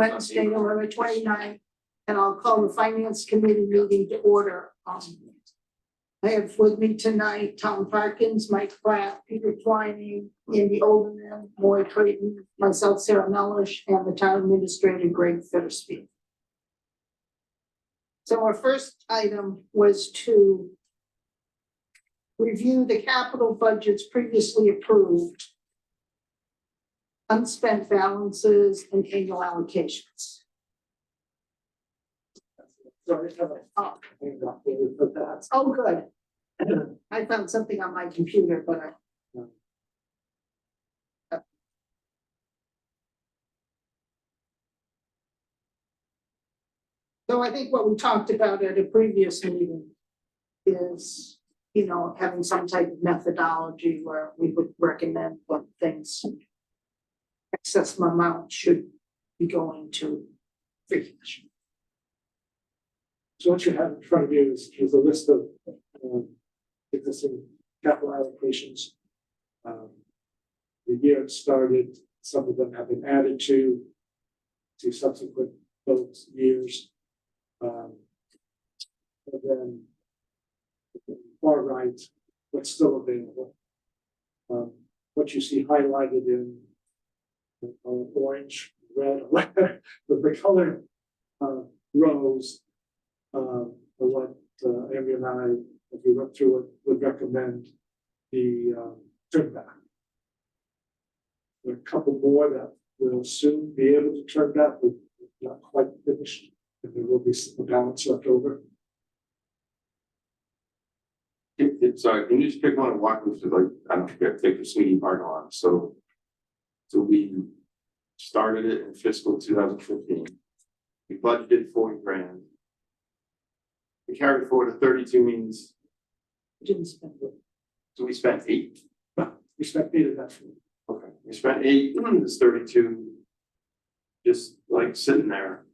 Wednesday, November 29th, and I'll call the finance committee meeting to order. I have with me tonight Tom Parkins, Mike Pratt, Peter Twining, Andy Olderman, Moy Creighton, myself, Sarah Mellish, and the town administrator, Greg Fittersfield. So our first item was to review the capital budgets previously approved, unspent balances, and annual allocations. Oh, good. I found something on my computer, but so I think what we talked about at a previous meeting is, you know, having some type of methodology where we would recommend what things excess amount should be going to free cash. So what you have in front of you is a list of existing capital allocations. The year it started, some of them have been added to subsequent those years. And then far right, what's still available. What you see highlighted in orange, red, the color rows are what Amy and I, if we went through it, would recommend the turn back. There are a couple more that will soon be able to turn back, but not quite finished, and there will be some balance left over. Sorry, can you just pick one and walk me through, like, I don't forget, take the sweetie part on, so we started it in fiscal 2015. We budgeted 40 grand. We carried forward to 32 means, Didn't spend it. so we spent 8. We spent 8 of that. Okay, we spent 8, it's 32. Just like sitting there,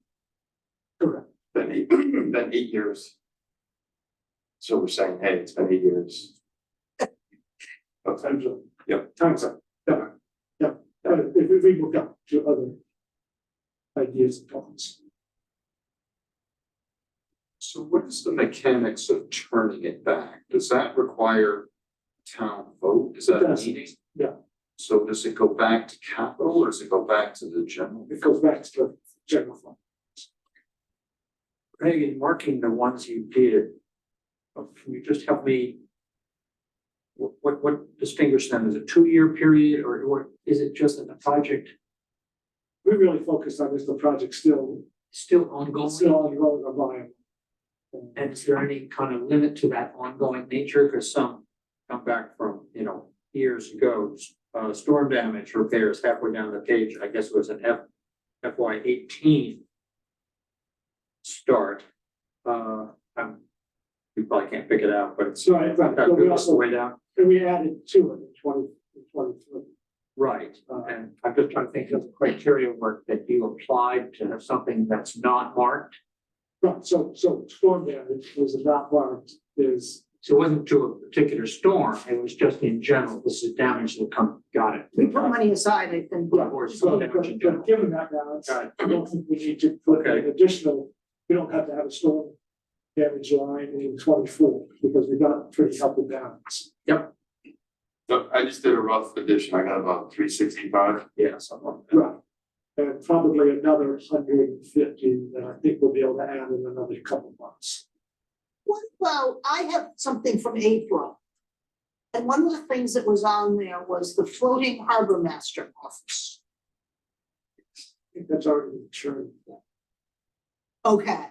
Correct. then 8 years. So we're saying, hey, it's been 8 years. Okay. Time's up. Yep. Time's up. Yeah. Yeah. If we move on to other ideas and thoughts. So what is the mechanics of turning it back? Does that require town vote? Is that It a does. meeting? Yeah. So does it go back to capital or does it go back to the general? It goes back to the general fund. Craig, in marking the ones you did, can you just help me? What distinguishes them? Is it a 2-year period or is it just that the project We really focused on is the project still ongoing? ongoing or viable. And is there any kind of limit to that ongoing nature? Because some come back from, years ago, storm damage repairs halfway down the page. I guess it was an FY18 start. You probably can't pick it out, but it's Right, right. So we also, way down. and we added to it in 2023. Right, and I'm just trying to think of the criteria work that you applied to have something that's not marked. Right, so storm damage was not marked is, So it wasn't to a particular storm, it was just in general, this is damage that got it. We put money aside, I think. Or some damage in general. but given that balance, Got it. I don't think we need to put Okay. an additional, we don't have to have a storm damage line in 24 because we got pretty healthy balance. So I just did a rough addition. I got about 365. Yeah, something like that. Right. And probably another 150 that I think we'll be able to add in another couple months. Well, I have something from April. And one of the things that was on there was the floating harbor master office. I think that's already matured. Okay,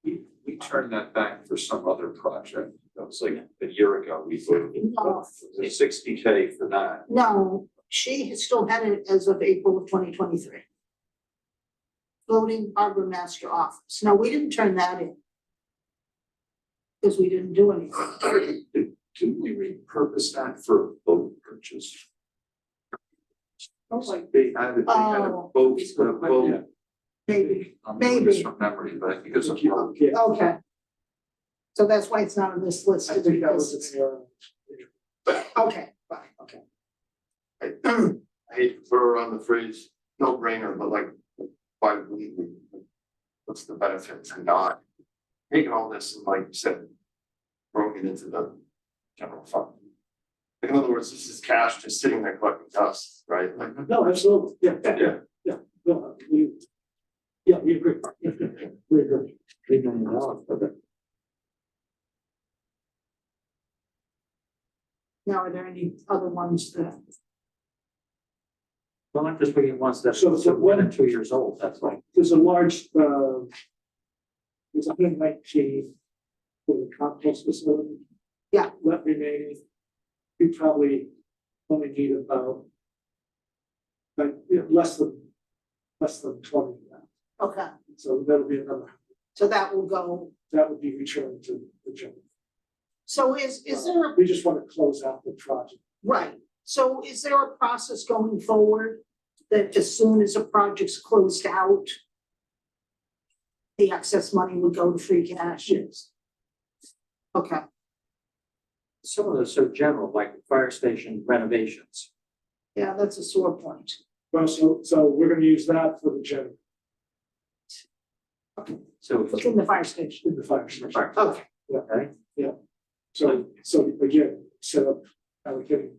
We turned that back for some other project. That was like a year ago. We put no, 60K for that. no, she has still had it as of April of 2023. Floating harbor master office. No, we didn't turn that in. Because we didn't do anything. Didn't we repurpose that for boat purchase? Oh, Like they had a Oh. boat, a boat. Maybe, I'm doing maybe. this from memory, but I think it's a boat. Yeah, Okay. So that's why it's not on this list. I is think that because was it's- an error. Okay, fine, okay. I hate to throw around the phrase no brainer, but like why we, what's the benefit to not taking all this and like you said, throwing it into the general fund? Like, in other words, this is cash just sitting there collecting dust, right? Like, No, absolutely, yeah, no, we agree, we agree. $3 million, but Now, are there any other ones that, well, I'm just looking at ones that So- are 1 and 2 years old, that's all. There's a large, there's 119 for the compost facility. Yeah. Left remaining, we probably only need about, like, less than 20 now. okay, So that'll be another, so that will go, that would be returned to the general. so is there a We just want to close out the project. right, so is there a process going forward that as soon as a project's closed out, the excess money would go to free cash? Yes. Okay, Some of those are general, like fire station renovations. yeah, that's a sore point. Well, so we're gonna use that for the general, So. Look in the fire station. in the fire station. Okay, Okay, So again, set up allocating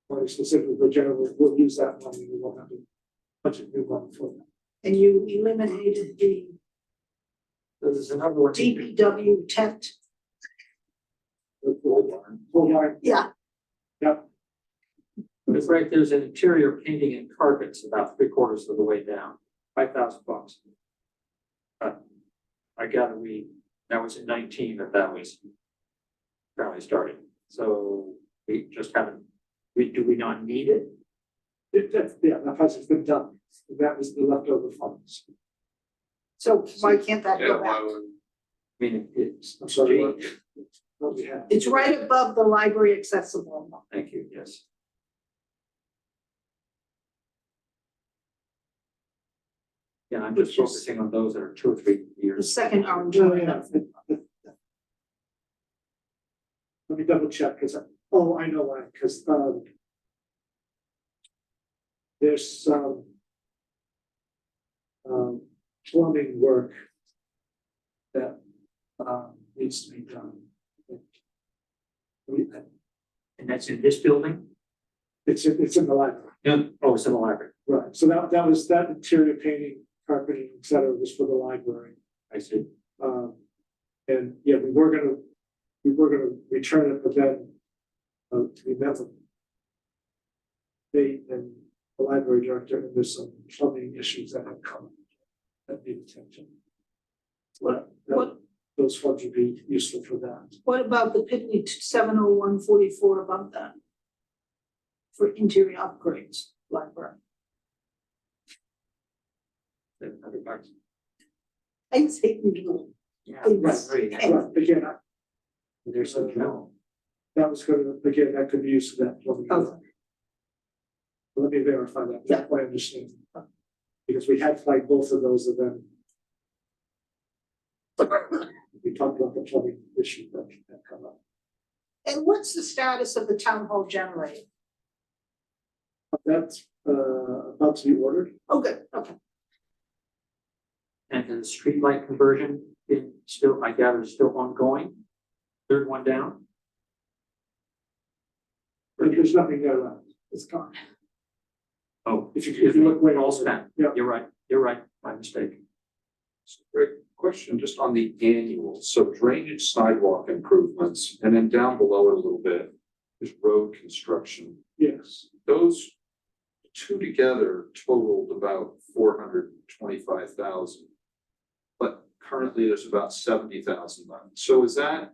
money specifically for general, we'll use that money, we won't have to budget new money for that. and you eliminated the there's another one. DPW tent. Whole line, Yeah, It's right, there's an interior painting and carpets about 3/4 of the way down, $5,000. I gather that was in 19 that was apparently started, so we just haven't, do we not need it? that project's been done, that was the leftover funds. so why can't that yeah, go why back? would, I mean, it's. I'm sorry, what we have. It's right above the library accessible. Thank you, yes. Yeah, I'm just Which is- focusing on those that are 2 or 3 The years. second orange No, one. yeah. Let me double check, oh, I know why, because, there's some plumbing work that, needs to be done. And that's in this building? It's in the library, Yeah. Oh, it's in the library, right, so that was, that interior painting, carpeting, et cetera, was for the library. I see. And yeah, we were gonna return it, but then, we met with they and the library director, and there's some plumbing issues that have come that need attention. But What- those funds would be useful for that. What about the Pitney 70144 above that? For interior upgrades, library. $700. I say little. Yeah, It's- right, Right, again, there's some general. that was gonna, again, that could be used for that plumbing. Okay. Let me verify that, Yeah. that's my understanding. Because we had flagged both of those and then we talked about the plumbing issue that come up. And what's the status of the town hall generator? That's about to be ordered. Oh, good, okay. And the streetlight conversion is still, I gather, is still ongoing. Third one down. But there's nothing there left. It's gone. Oh, If you look way all over, spent. yeah. You're right, my mistake. Great question, just on the annual, so drainage sidewalk improvements, and then down below it a little bit is road construction. Yes, Those two together totaled about 425,000. But currently there's about 70,000 left. So is that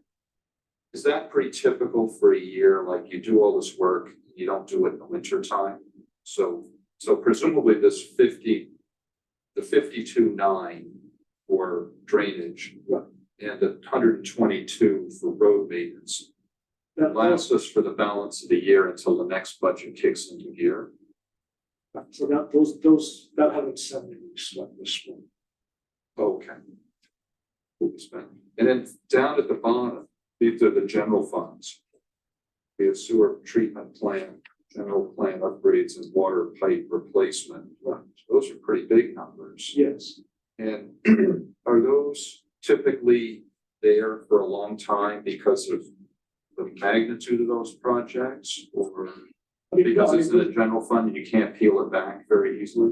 pretty typical for a year? Like you do all this work, and you don't do it in the winter time? So presumably this 52.9 for drainage. Right. And the 122 for road maintenance that lasts us for the balance of the year until the next budget kicks into gear. so that that 170 we spent this one. Okay. We'll spend. And then down at the bottom, these are the general funds. The sewer treatment plant, general plan upgrades and water pipe replacement. Those are pretty big numbers. Yes. And are those typically there for a long time because of the magnitude of those projects? Or because it's in the general fund and you can't peel it back very easily?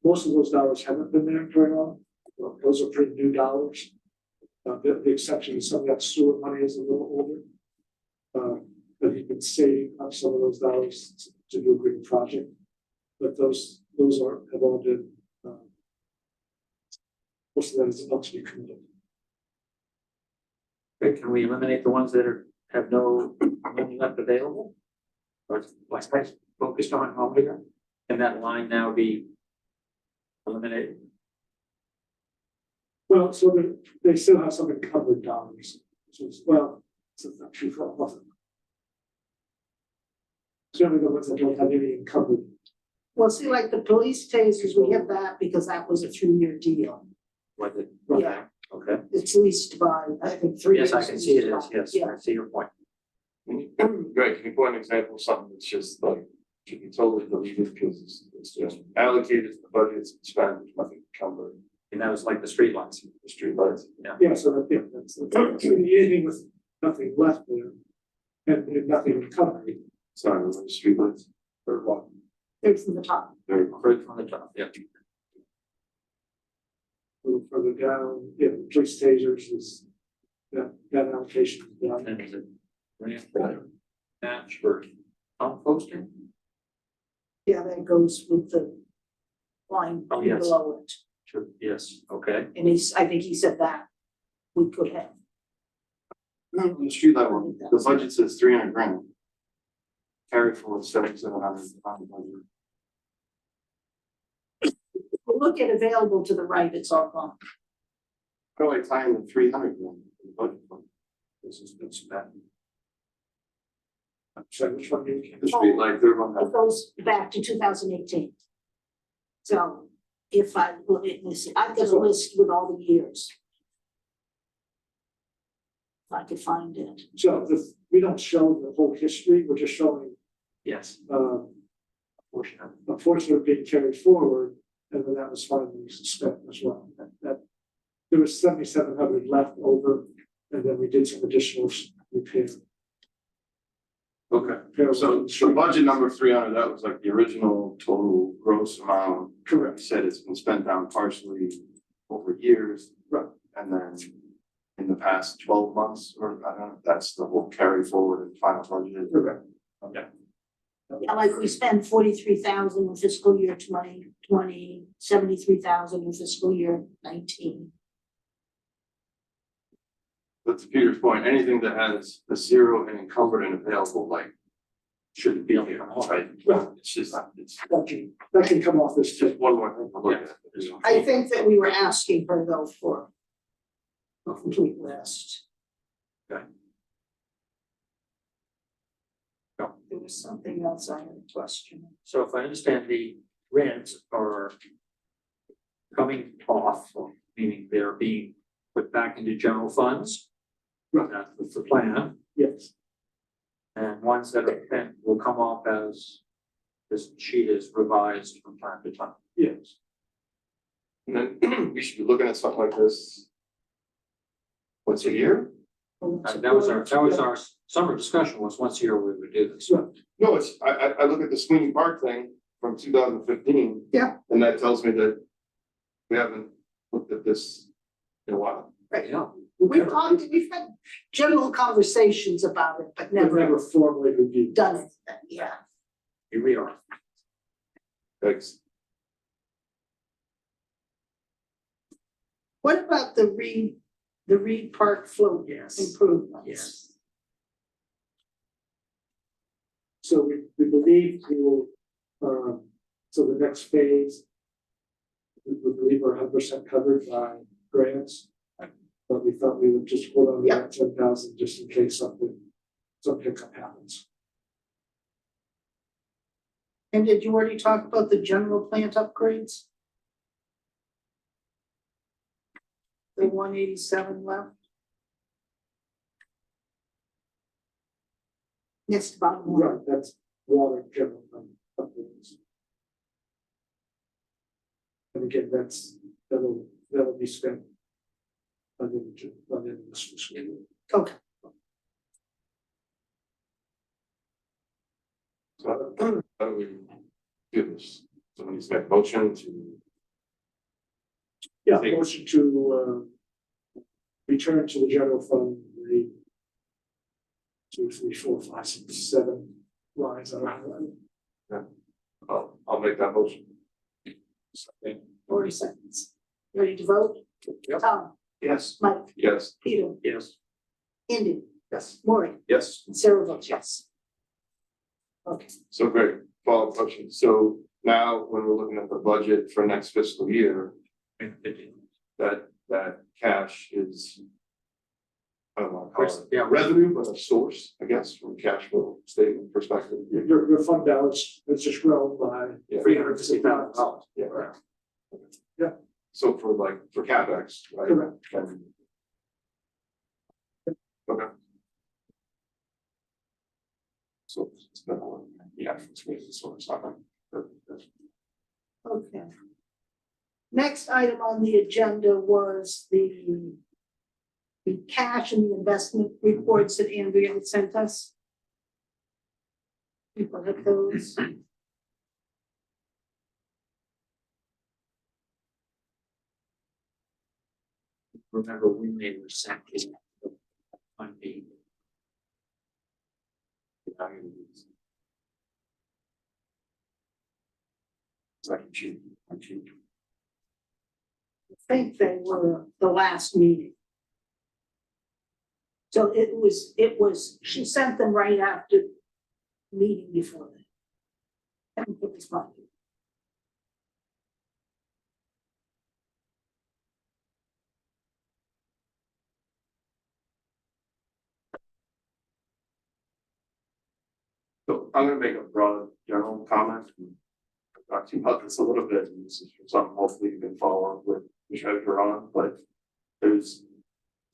Most of those dollars haven't been there very long. Well, those are pretty new dollars. The exception is some of that sewer money is a little older. But you can save up some of those dollars to do a great project. But those have all been, most of that is about to be committed. Okay, can we eliminate the ones that have no money left available? Or like I focused on how many? Can that line now be eliminated? Well, so they still have some encumbered dollars, which is, well, it's not true for all of them. Certainly the ones that don't have any encumbered. Well, see, like the police tasers, we have that because that was a 3-year deal. Was it? Yeah. Okay, It's leased by, I think, 3 years. yes, I can see it leased as, by. yes, Yeah. I see your point. Greg, can you point an example of something that's just like, should be totally deleted because it's just allocated to the budget, it's spent, there's nothing covered, And that was like the streetlights. the street lights. Yeah, so that, yeah, that's anything with nothing left there. And nothing recovery Sorry, the street lights, or what. Third from the top. very Right from the top, yeah. A little further down, yeah, the police tasers is that allocation. is done. And is it grant match for composting? Yeah, that goes with the line Oh, yes. below it. Sure, yes, okay. And I think he said that we could have. On the street light one, the budget says 300 grand. Carry forward 7,700 on the budget. Look at available to the right, it's all gone. How do I tie in the 300 grand in the budget fund? This is bad. I'm sorry, which one do you? The street light, third one, It goes back to 2018. So if I look at this, I've got a list with all the years. If I could find it. So we don't show the whole history, we're just showing Yes. portion of a portion of being carried forward, and then that was finally spent as well. That there was 7,700 left over, and then we did some additional repair. Okay, so the budget number 300, that was like the original total gross amount. Correct. Said it's been spent down partially over years. Right. And then in the past 12 months, or I don't know, that's the whole carry forward and final budget. Correct. Okay. Yeah, like we spent 43,000 in fiscal year 2020, 73,000 in fiscal year 19. But to Peter's point, anything that has a zero and encumbered and available, like, shouldn't be here, right? Right. It's just, it's That can come off this too. just one more thing to look at. I think that we were asking her though for a complete list. Okay. There was something else I had a question. So if I understand, the rents are coming off, meaning they're being put back into general funds. Right. That's the plan, Yes. and ones that are spent will come off as this sheet is revised from time to time. Yes. And then we should be looking at something like this once a year? That was our summer discussion, was once a year we would do this. Right. No, it's, I look at the Sweeney Park thing from 2015. Yeah. And that tells me that we haven't looked at this in a while. Right. Yeah. We've had general conversations about it, but We've never never formally reviewed. done it, yeah. Here we are. Thanks. What about the Reed Park float Yes. improvements? Yes. So we believe we will, so the next phase, we believe we're 100% covered by grants. But we thought we would just hold on to that 10,000 just in case some hiccup happens. And did you already talk about the general plant upgrades? The 187 left? Next bottom one. Right, that's water general fund upwards. And again, that'll be spent on the this fiscal year. Okay, So how do we do this? Somebody's got a motion to, Yeah, Thank- motion to return to the general fund, the 2, 3, 4, 5, 6, 7 lines on I'll make that motion. 40 seconds. Ready to vote? Yep. Tom, Yes. Mike, Yes, Peter, Yes. Andy, Yes. Maureen, Yes, and Sarah votes yes. Okay, so great, follow-up question. So now when we're looking at the budget for next fiscal year, that cash is. I don't want to call it Yeah. revenue, but a source, I guess, from a cash flow statement perspective. Your fund balance has just grown by Yeah. $360,000. Yeah, right. Yeah. So for CapEx, right? Correct. And- Okay. So it's been a while. Yeah, it's me, so it's not like. okay. Next item on the agenda was the cash and the investment reports that Andrea had sent us. People have those. Remember when they were sent to on the I can cheat. I think they were the last meeting. So it was, she sent them right after the meeting before that. I think it was fine. So I'm gonna make a broad general comment. I've talked to you about this a little bit, and this is something hopefully you can follow up with the treasurer on, but there's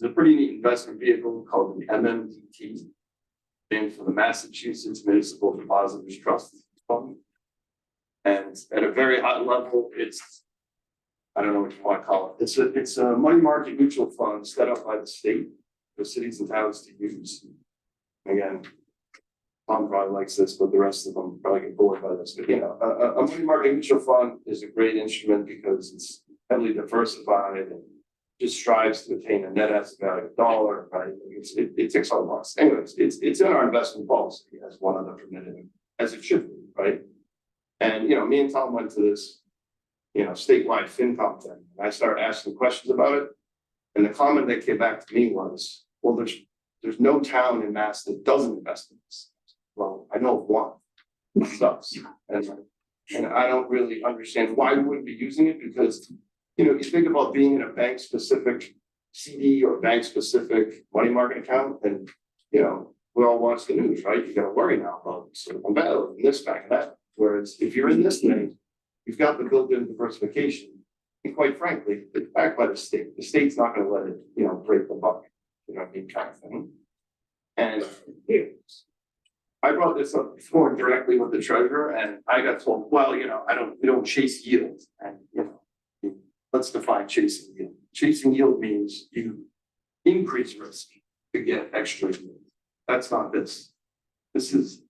a pretty neat investment vehicle called the MMDT, named for the Massachusetts Municipal Depositors Trust Fund. And at a very high level, it's, I don't know what you want to call it, it's a money market mutual fund set up by the state for cities and towns to use. Again, Tom probably likes this, but the rest of them probably get bored by this, but you know, a money market mutual fund is a great instrument because it's heavily diversified and just strives to attain a net asset value of $1, right? It ticks all the boxes. Anyways, it's in our investment policy as one of the permitted, as it should be, right? And, you know, me and Tom went to this, you know, statewide FinCom thing. And I started asking questions about it. And the comment that came back to me was, well, there's no town in Mass that doesn't invest in this. Well, I know of one, it sucks. And I don't really understand why we wouldn't be using it because, you know, you think about being in a bank specific CD or bank specific money market account, and, you know, we all watch the news, right? You gotta worry now about Silicon Valley and this bank and that. Whereas if you're in this thing, you've got the built-in diversification. And quite frankly, it's backed by the state. The state's not gonna let it, you know, break the buck, you know what I mean, kind of thing. And here, I brought this up before directly with the treasurer, and I got told, well, you know, we don't chase yield. And, you know, let's define chasing yield. Chasing yield means you increase risk to get extra yield. That's not this. This is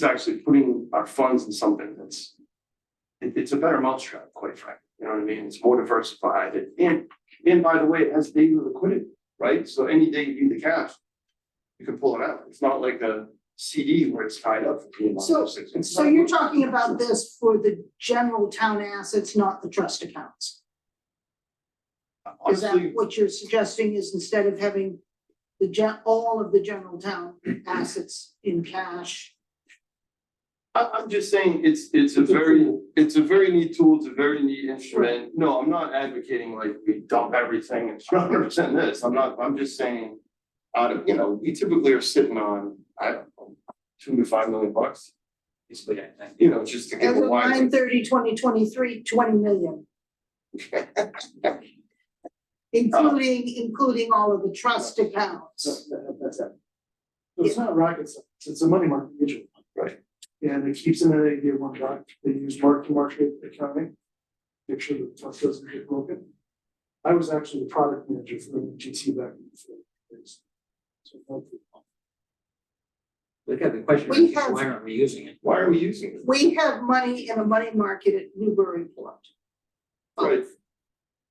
actually putting our funds in something that's, it's a better mousetrap, quite frankly. You know what I mean? It's more diversified. And by the way, it has daily liquidity, right? So any day you need the cash, you can pull it out. It's not like a CD where it's tied up for 3 months or 6 months. So you're talking about this for the general town assets, not the trust accounts? Is that Honestly, what you're suggesting is instead of having all of the general town assets in cash? I'm just saying it's a very neat tool. It's a very neat instrument. No, I'm not advocating like we dump everything and 100% this. I'm just saying, you know, we typically are sitting on, I don't know, $2 to $5 million. You know, just to give As a of wide. 9/30/2023, 20 million, including all of the trust accounts. That's it. So it's not rocket science, it's a money market mutual fund. Right. And it keeps in an AD1 doc, they use mark-to-market accounting. Make sure that stuff doesn't get broken. I was actually the product manager for MGT back in the days. So, Look at the question, We is, have- why aren't we using it? Why are we using it? We have money in a money market at Newburyport. Right.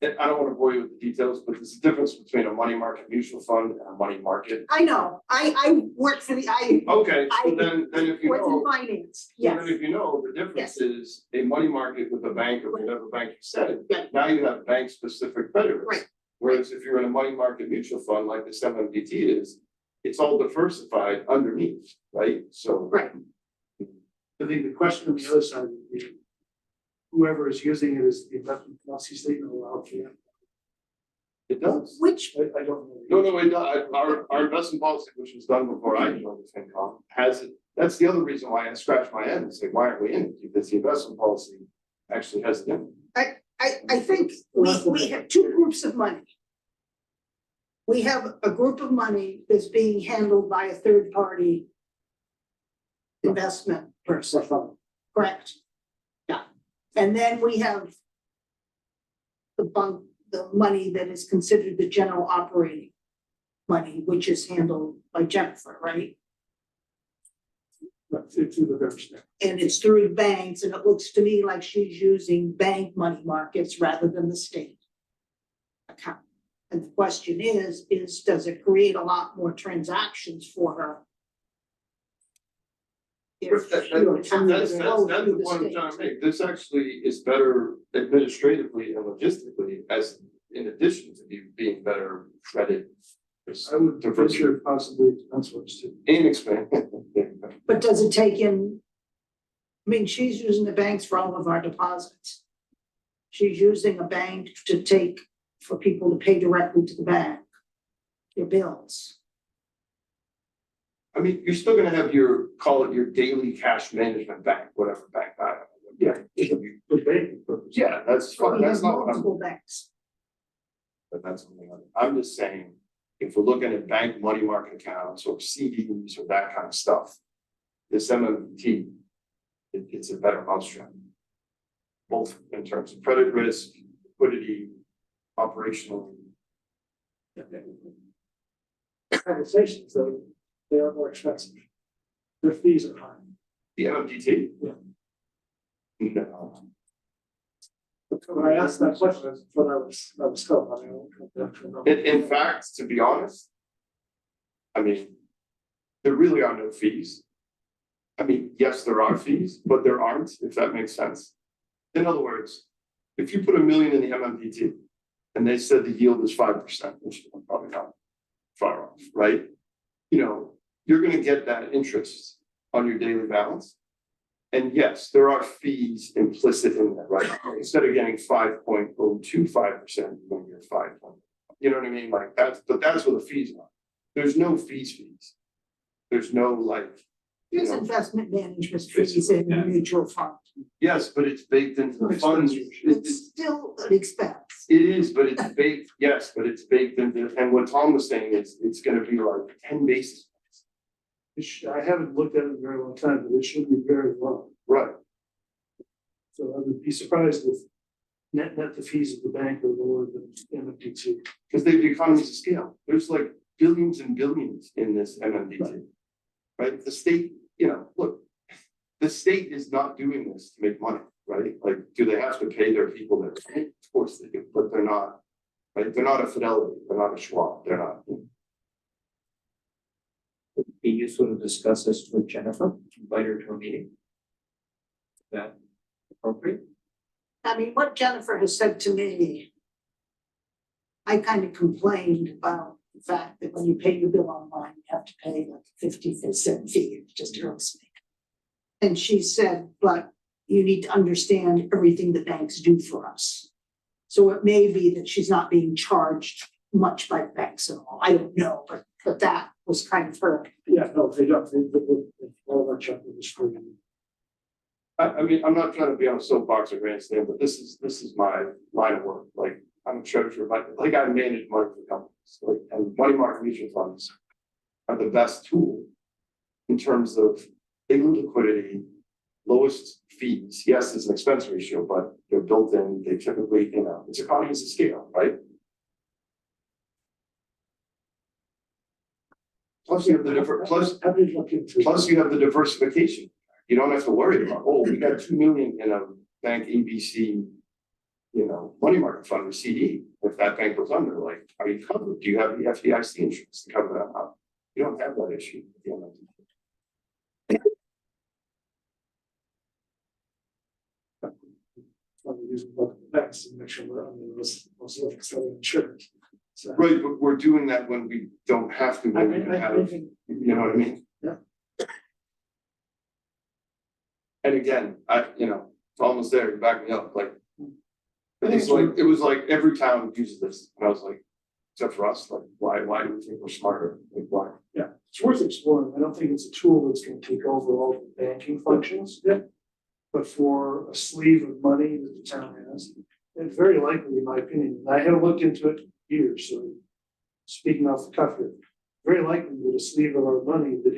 And I don't wanna bore you with the details, but there's a difference between a money market mutual fund and a money market. I know, I work for the, I Okay, so I- then if you was in know, finance, so yes. then if you know, the difference is a money market with a bank or whatever bank you said. Yeah. Now you have bank specific credit risk. Right. Whereas if you're in a money market mutual fund like this MMDT is, it's all diversified underneath, right? So. Right. I think the question on the other side would be, whoever is using it is the investment policy statement allowed for that. It does. Which, I don't know. No, it does. Our investment policy, which was done before I joined the FinCom, has it. That's the other reason why I scratched my head and say, why aren't we in it? Because the investment policy actually has it in. I think we have two groups of money. We have a group of money that's being handled by a third party investment person, correct? Yeah, and then we have the money that is considered the general operating money, which is handled by Jennifer, right? But it's through the various steps. And it's through banks, and it looks to me like she's using bank money markets rather than the state account. And the question is does it create a lot more transactions for her? If That- she would have to That's go the through the point I'm state. trying to make. This actually is better administratively and logistically as in addition to being better credit. I would venture possibly transfers to. Inexpensive. But does it take in? I mean, she's using the banks for all of our deposits. She's using a bank to take, for people to pay directly to the bank, their bills. I mean, you're still gonna have call it your daily cash management bank, whatever bank I have. Yeah. For banking purposes. Yeah, that's So fine. we That's have not what I'm, multiple banks. but that's something I'm just saying, if we're looking at bank money market accounts or CDs or that kind of stuff. This MMT, it's a better mousetrap. Both in terms of credit risk, liquidity, operational. Conversations, though, they are more expensive. Their fees are high. The MMDT? Yeah. No, When I asked that question, that's what I was told. I mean, I don't know. in fact, to be honest. I mean, there really are no fees. I mean, yes, there are fees, but there aren't, if that makes sense. In other words, if you put $1 million in the MMDT and they said the yield is 5%, which I'm probably not far off, right? You know, you're gonna get that interest on your daily balance. And yes, there are fees implicit in that, right? Instead of getting 5.025%, when you're 5. You know what I mean? Like but that's what the fees are. There's no fees. There's no like. There's investment management fees in the mutual fund. Yes, but it's baked into the funds. It's still an expense. It is, but it's baked, yes, but it's baked into, and what Tom was saying is, it's gonna be like 10 basis points. I haven't looked at it in a very long time, but it should be very low. Right, So I would be surprised if net the fees of the bank are lower than MFTT. because they have economies of scale. There's like billions and billions in this MMDT. Right, the state, you know, look, the state is not doing this to make money, right? Like, do they have to pay their people their pay? Of course they do, but they're not, right? They're not a Fidelity, they're not a Schwab, they're not. Would it be useful to discuss this with Jennifer, invite her to a meeting? Is that appropriate? I mean, what Jennifer has said to me, I kind of complained about the fact that when you pay your bill online, you have to pay like 50% fee, it just irks me. And she said, but you need to understand everything the banks do for us. So it may be that she's not being charged much by the banks at all, I don't know, but that was kind of her. Yeah, no, they don't, they all of our check is free. I mean, I'm not trying to be on a soapbox or grandstand, but this is my line of work, like, I'm a treasurer, like I manage money for companies, like, and money market mutual funds are the best tool in terms of daily liquidity, lowest fees. Yes, it's an expense ratio, but they're built in, they typically, it's economies of scale, right? Plus you have the Have you looked into? plus you have the diversification. You don't have to worry about, oh, we got 2 million in a bank ABC, money market fund or CD. If that bank goes under, like, are you covered? Do you have the FDIC insurance to cover that up? You don't have that issue at the end of the day. Using local banks to make sure we're on those levels that are insured. So. Right, but we're doing that when we don't have to, when we have, think, you know what I mean? Yeah. And again, it's almost there, you back me up, like. It was like every town uses this, and I was like, except for us, like, why do we think we're smarter? Like, why? yeah, it's worth exploring. I don't think it's a tool that's gonna take over all the banking functions. Yeah. But for a sleeve of money that the town has, it's very likely, in my opinion, and I haven't looked into it in years, so speaking off the cuff here, very likely that a sleeve of our money that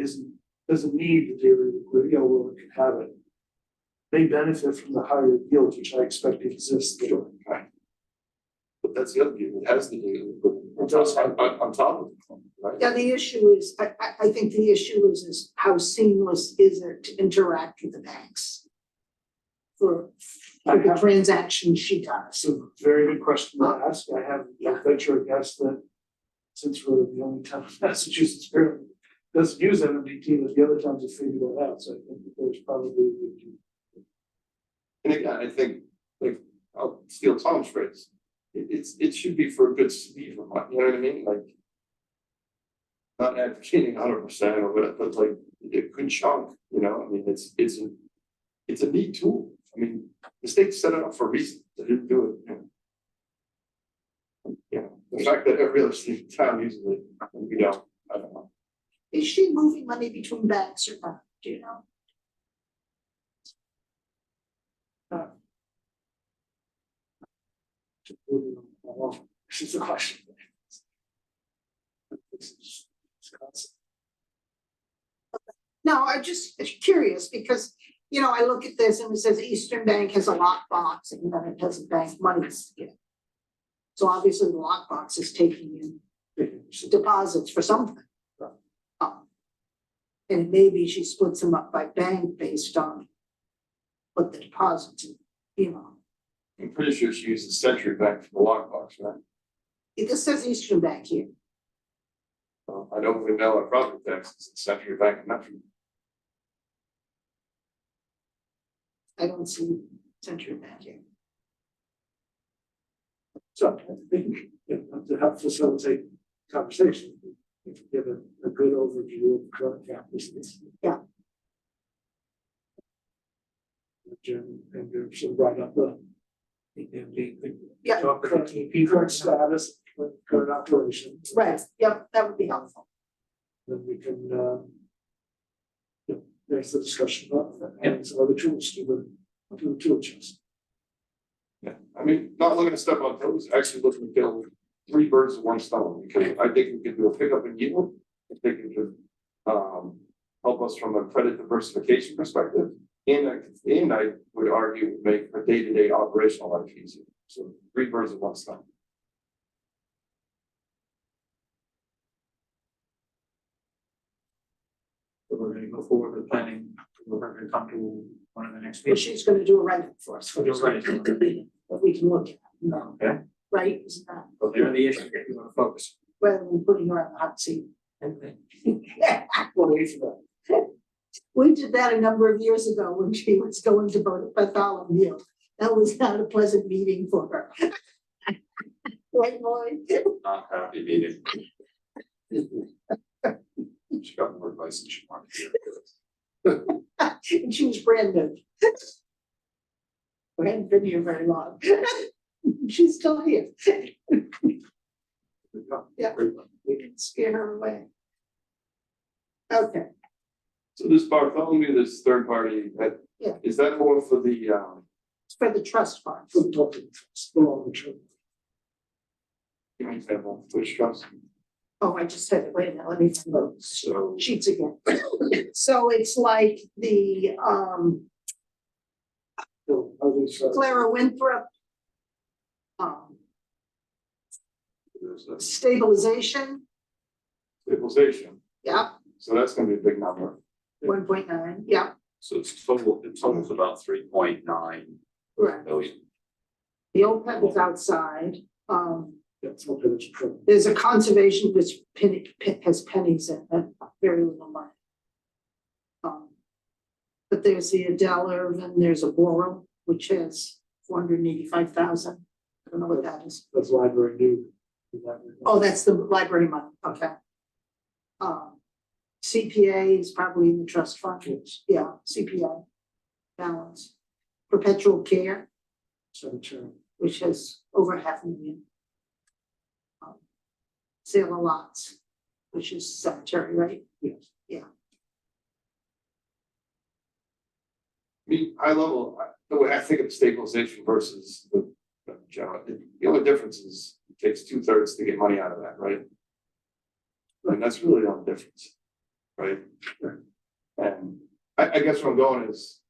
doesn't need the daily liquidity, although it can have it, may benefit from the higher yields, which I expect exists. Right. But that's the other view, it has the data, but on top of it, right? Yeah, the issue is, I think the issue is how seamless is it to interact with the banks? For the transactions she does. It's a very good question to ask. I have Yeah. a venture a guess that since we're the only town in Massachusetts apparently doesn't use MMDT, that the other towns have figured that out. So I think that there's probably. And again, I think, like, I'll steal Tom's phrase, it should be for a good sleeve of money, you know what I mean, like. Not advocating 100% or whatever, but like, a good chunk, I mean, it's a neat tool. I mean, the state set it up for a reason, they didn't do it. The fact that every other state town uses it, and we don't, I don't know. Is she moving money between banks or not? Do you know? This is the question. No, I'm just curious because, I look at this and it says Eastern Bank has a lockbox and then it doesn't bank monies. So obviously the lockbox is taking in deposits for something. And maybe she splits them up by bank based on what the deposits, I'm pretty sure she uses Century Bank for the lockbox, right? It just says Eastern Bank here. I know we mail our property taxes at Century Bank and Metro. I don't see Century Bank here. So I think, to help facilitate conversation, we can give a good overview of current campus. Yeah. Jim, and you should write up the. Yeah. Current status, current operation. Right, yep, that would be helpful. Then we can, there's the discussion about adding some other tools to the tool chest. Yeah, I mean, not looking to step on toes, actually looking to kill 3 birds with 1 stone, because I think we could do a pickup in yield. I think it could help us from a credit diversification perspective. And I would argue make a day-to-day operational life easier. So 3 birds with 1 stone. So we're gonna go forward with planning, we're gonna come to one of the next But meetings. she's gonna do a write-up for us. We'll do a write-up. That we can look at, Okay, right, isn't that, so there are the issues that you wanna focus. rather than putting her on the hot seat. Okay. We'll wait for that. We did that a number of years ago when she was going to Bartholomew. That was not a pleasant meeting for her. Right, Lloyd? Not happy meeting. She got more advice than she wanted to. And she was brand new. We hadn't been here very long. She's still here. Yeah, we didn't scare her away. Okay, So this Bartholomew, this third party, Yeah. is that more for the it's for the trust funds. We'll talk to along the truth. give me an example, which trust? Oh, I just said it, wait a minute, let me find those So sheets again. So it's like the So, others, Clara Winthrop. There's a Stabilization, stabilization, yeah, so that's gonna be a big number. 1.9, yeah, So it's total, it totals about 3.9 correct. million. The OPEB is outside, yeah, it's okay, that's true. there's a conservation which has pennies in it, very little money. But there's the Adela, then there's a Borough, which has 485,000. I don't know what that is. That's library new. Oh, that's the library money, okay. CPA is probably in the trust fund, yeah, CPA. Balance. Perpetual care, Cemetery. which has over 500,000. Sale of lots, which is cemetery, right? Yes. Me, high level, the way I think of stabilization versus the general, the only difference is it takes 2/3 to get money out of that, right? And that's really the only difference, right? And I guess where I'm going is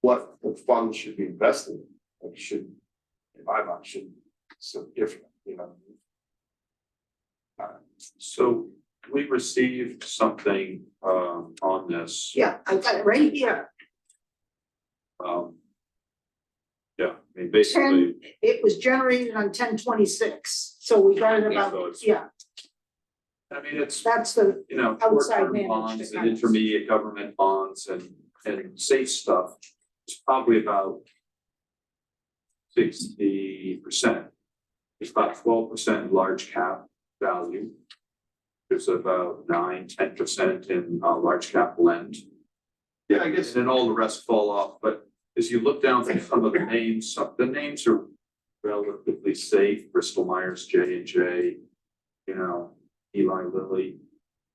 what the fund should be invested, like should, in my mind, should be so different, you know? So we received something on this. Yeah, I got it right here. Um. Yeah, I mean, basically, It was generated on 10/26, so we got it so about, it's- yeah, I mean, it's, that's the, you know, outside short-term managed bonds and accounts. intermediate government bonds and safe stuff. It's probably about 60%. It's about 12% large cap value. There's about 9-10% in large cap blend. Yeah, I guess, And then all the rest fall off, but as you look down through some of the names, the names are relatively safe, Bristol Myers, J&J, you know, Eli Lilly.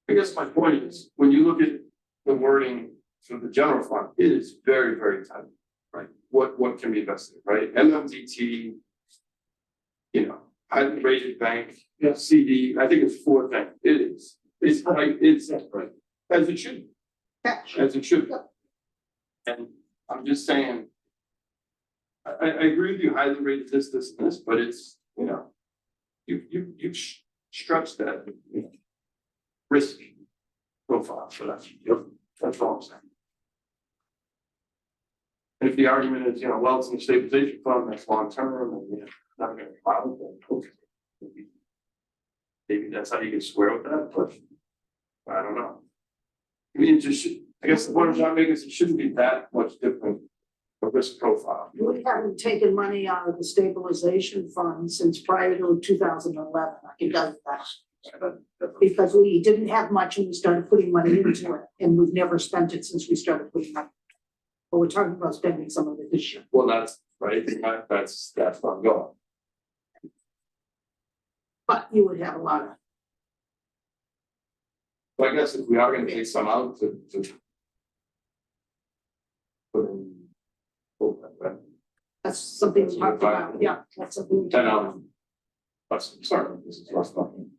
I guess my point is, when you look at the wording for the general fund, it is very, very tight, right? What can be invested, right? MMDT, you know, highly rated bank, Yeah. CD, I think it's 4 things. It is. It's like, it's right, as it should, be, catch. as it should. be. And I'm just saying. I agree with you, highly rated this, and this, but it's, you know. You've stretched that, you know, risk profile for that. That's all I'm saying. And if the argument is, you know, well, it's in the stabilization fund, that's long term, and you're not gonna file it, then okay. Maybe that's how you can square with that, but I don't know. I mean, it just should, I guess the point I'm trying to make is it shouldn't be that much different, a risk profile. We haven't taken money out of the stabilization fund since prior to 2011, I can tell you that. Because we didn't have much and we started putting money into it, and we've never spent it since we started putting money. But we're talking about spending some of it this year. Well, that's right, that's where I'm going. But you would have a lot of, So I guess if we are gonna take some out to. Put in. Right? that's something we talked about, yeah, that's something. we talked about. That's, sorry, this is last one.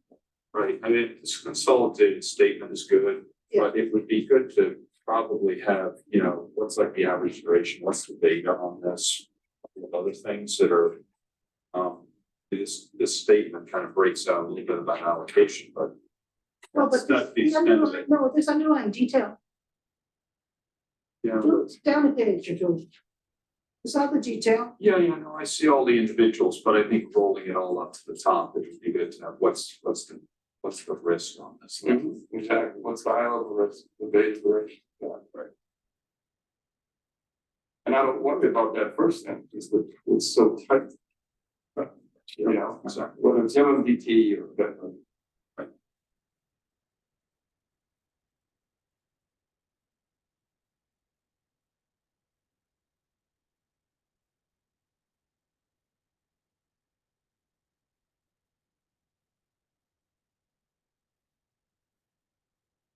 Right, I mean, this consolidated statement is good, but it would be good to probably have, you know, what's like the average duration, what's the data on this? With other things that are, this statement kind of breaks out a little bit about allocation, but. No, that's but the this underlying, no, this underlying detail, Yeah, down the page or two. This other detail, yeah, no, I see all the individuals, but I think rolling it all up to the top, it would be good to know what's the risk on this. Exactly, what's the high level risk, the base risk, yeah, right. And I don't worry about that first thing, because it's so tight. But, you know, whether it's MMDT or whatever.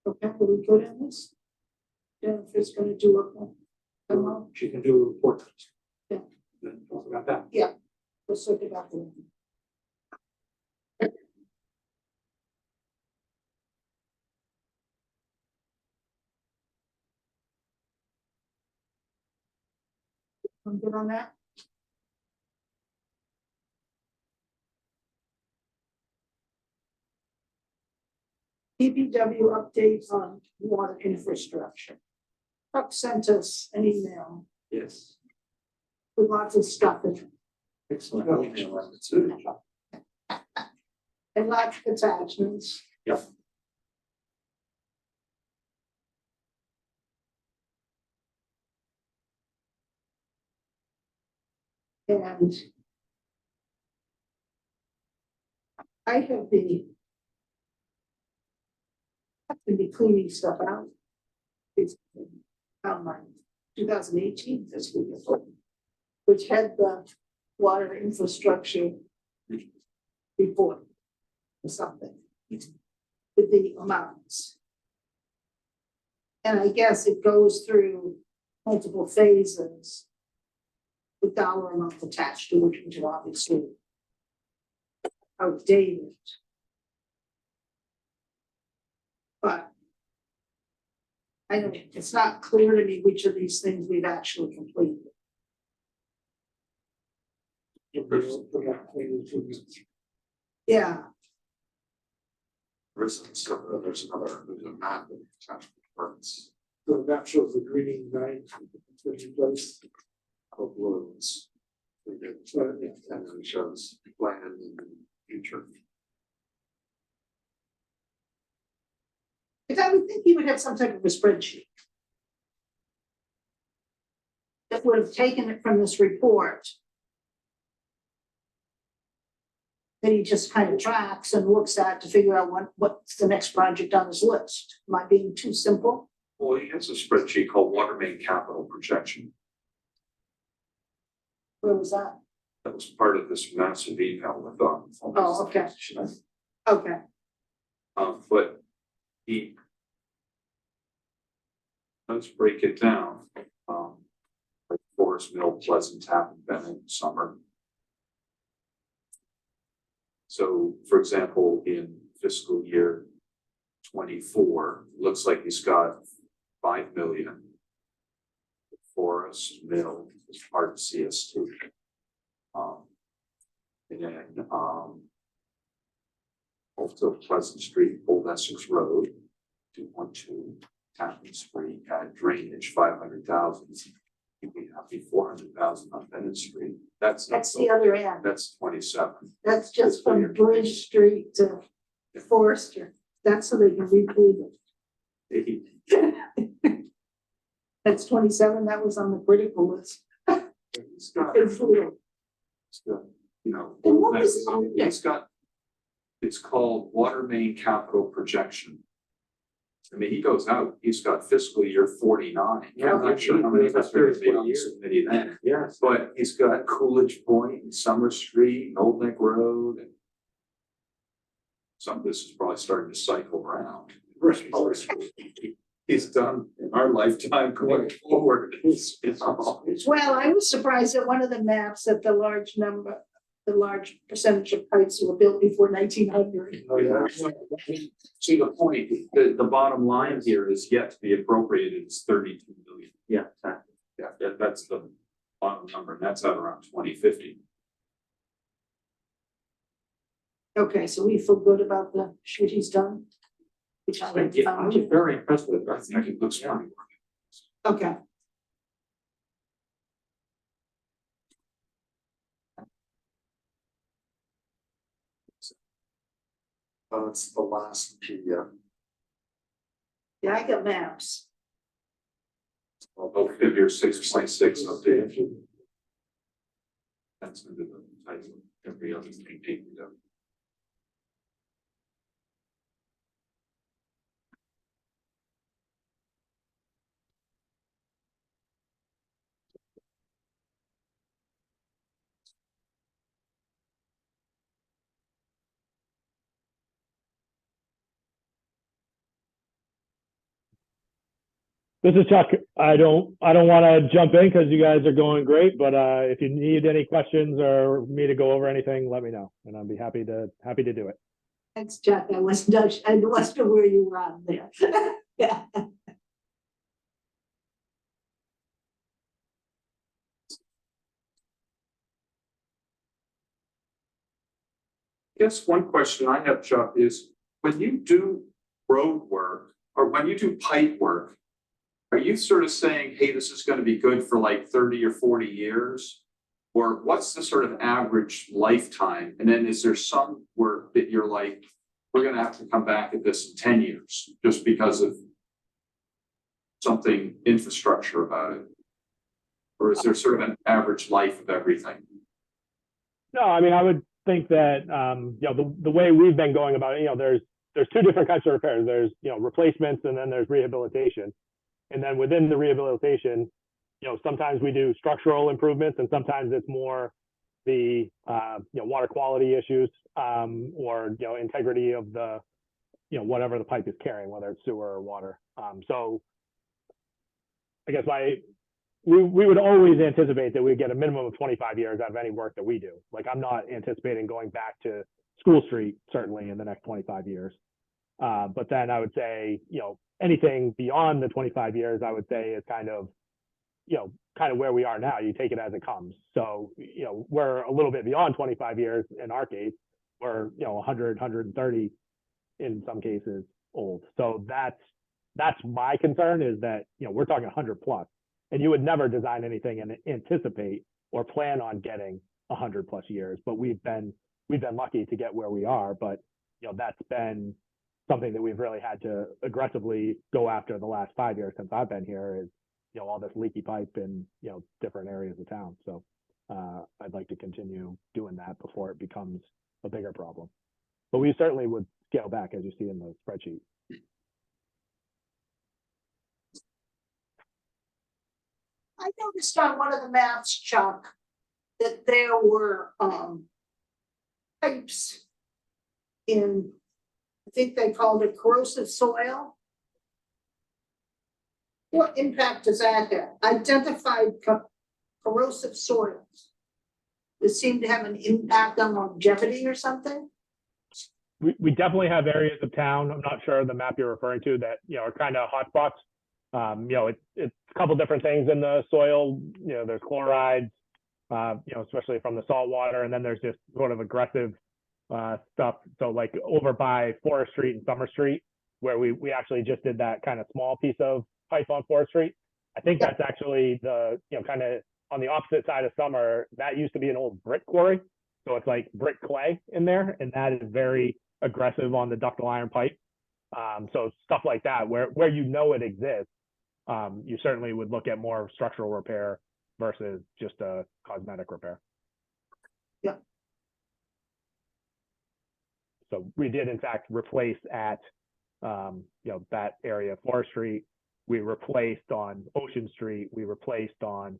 okay, are we good on this? Jennifer's gonna do a demo, She can do a report. Yeah. Then talk about that. we'll sort it out. I'm good on that. DPW updates on water infrastructure. Chuck sent us an email Yes. with lots of stuff in it Excellent. and lots of attachments. Yep. And I have been cleaning stuff out. It's on my 2018 fiscal year, which had the water infrastructure report or something with the amounts. And I guess it goes through multiple phases with dollar amounts attached to it, which are obviously outdated. But I don't, it's not clear to me which of these things we've actually completed. Yeah, There's another map of attached parts So that shows the green line that's in place. of roads. So, yeah, And then it shows plan in the future. because I would think you would have some type of a spreadsheet that would have taken it from this report that he just kind of tracks and looks at to figure out what's the next project on his list. Am I being too simple? Well, he has a spreadsheet called water main capital projection. Where was that? That was part of this massive email with Oh, okay. Okay, but he. Let's break it down, like Forest Mill, Pleasant Tap, and Bennett, Summer. So, for example, in fiscal year 24, looks like he's got 5 million. Forest Mill is part of CS2. And then, also Pleasant Street, Old Essex Road, 212, Tappan Street, drainage, 500,000. You'd be happy 400,000 on Bennett Street. That's the other end. That's 27. That's just from Bridge Street to Forester. That's so they can reprove it. That's 27. That was on the critical list. He's got, It's brutal. you know, And what was on there? he's got, it's called water main capital projection. I mean, he goes out, he's got fiscal year 49. Yeah, I'm not sure how many of us are gonna be on years. this committee then. Yes. But he's got Coolidge Point and Summer Street and Old Neck Road and. Some of this is probably starting to cycle around. He's done in our lifetime going forward. Well, I was surprised at one of the maps that the large percentage of pipes were built before 1900. oh, yeah. See the point, the bottom line here is yet to be appropriated is 32 million. Yeah, exactly. Yeah, that's the bottom number, and that's at around 2050. Okay, so we feel good about the shit he's done. Which I like Yeah, I'm just very impressed with it. I think it looks pretty. Okay. It's the last PDF. Yeah, I got maps. Although figure 6.6 updated. That's under the title, every other thing taken down. This is Chuck. I don't want to jump in because you guys are going great, but if you need any questions or me to go over anything, let me know, and I'll be happy to do it. Thanks, Jack. I wasn't sure where you were on there. Yeah. Guess one question I have, Chuck, is when you do road work or when you do pipe work, are you sort of saying, hey, this is going to be good for like 30 or 40 years? Or what's the sort of average lifetime? And then is there some work that you're like, we're going to have to come back at this in 10 years just because of something infrastructure about it? Or is there sort of an average life of everything? No, I mean, I would think that, you know, the way we've been going about it, you know, there's two different kinds of repairs. There's, you know, replacements and then there's rehabilitation. And then within the rehabilitation, you know, sometimes we do structural improvements and sometimes it's more the, you know, water quality issues, or, you know, integrity of the, you know, whatever the pipe is carrying, whether it's sewer or water. So I guess we would always anticipate that we get a minimum of 25 years out of any work that we do. Like, I'm not anticipating going back to School Street, certainly in the next 25 years. But then I would say, you know, anything beyond the 25 years, I would say is kind of, you know, kind of where we are now. You take it as it comes. So, you know, we're a little bit beyond 25 years in our case. We're, you know, 100, 130 in some cases old. So that's my concern, is that, you know, we're talking 100 plus. And you would never design anything and anticipate or plan on getting 100 plus years. But we've been lucky to get where we are. But, you know, that's been something that we've really had to aggressively go after the last 5 years since I've been here, is, you know, all this leaky pipe in, you know, different areas of town. So I'd like to continue doing that before it becomes a bigger problem. But we certainly would scale back, as you see in the spreadsheet. I noticed on one of the maps, Chuck, that there were pipes in, I think they called it corrosive soil. What impact does that have? Identified corrosive soils. Does it seem to have an impact on longevity or something? We definitely have areas of town, I'm not sure the map you're referring to, that, you know, are kind of hotspots. You know, it's a couple different things in the soil. You know, there's chlorides, you know, especially from the salt water, and then there's just sort of aggressive stuff. So like over by Forest Street and Summer Street, where we actually just did that kind of small piece of pipe on Forest Street. I think that's actually the, you know, kind of on the opposite side of Summer. That used to be an old brick quarry. So it's like brick clay in there, and that is very aggressive on the ductile iron pipe. So stuff like that, where you know it exists, you certainly would look at more structural repair versus just a cosmetic repair. Yeah. So we did in fact replace at, you know, that area of Forest Street. We replaced on Ocean Street. We replaced on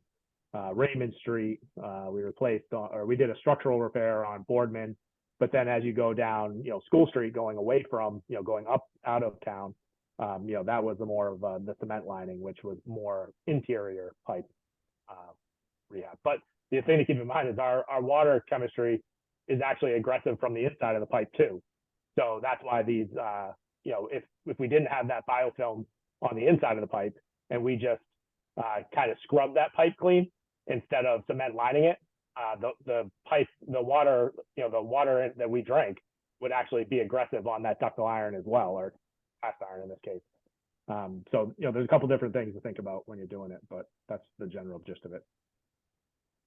Raymond Street. We replaced on, or we did a structural repair on Boardman. But then as you go down, you know, School Street, going away from, you know, going up out of town, you know, that was more of the cement lining, which was more interior pipe rehab. But the thing to keep in mind is our water chemistry is actually aggressive from the inside of the pipe too. So that's why these, you know, if we didn't have that biofilm on the inside of the pipe and we just kind of scrub that pipe clean instead of cement lining it, the pipe, the water, you know, the water that we drank would actually be aggressive on that ductile iron as well, or cast iron in this case. So, you know, there's a couple different things to think about when you're doing it, but that's the general gist of it.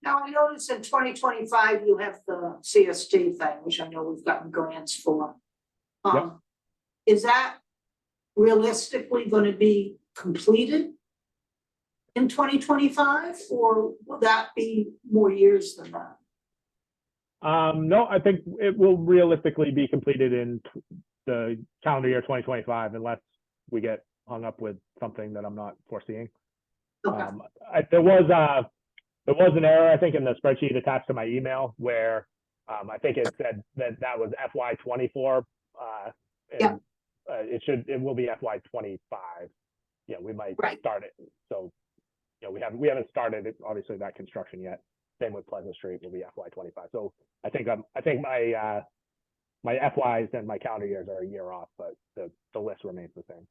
Now, I noticed in 2025, you have the CST thing, which I know we've gotten grants for. Yep. Is that realistically going to be completed in 2025, or will that be more years than that? No, I think it will realistically be completed in the calendar year 2025, unless we get hung up with something that I'm not foreseeing. Okay. There was an error, I think, in the spreadsheet attached to my email where I think it said that was FY24. Yeah. It will be FY25. Yeah, we might start it. So, you know, we haven't started it, obviously, that construction yet. Same with Pleasant Street, will be FY25. So I think my my FYs and my calendar years are a year off, but the list remains the same.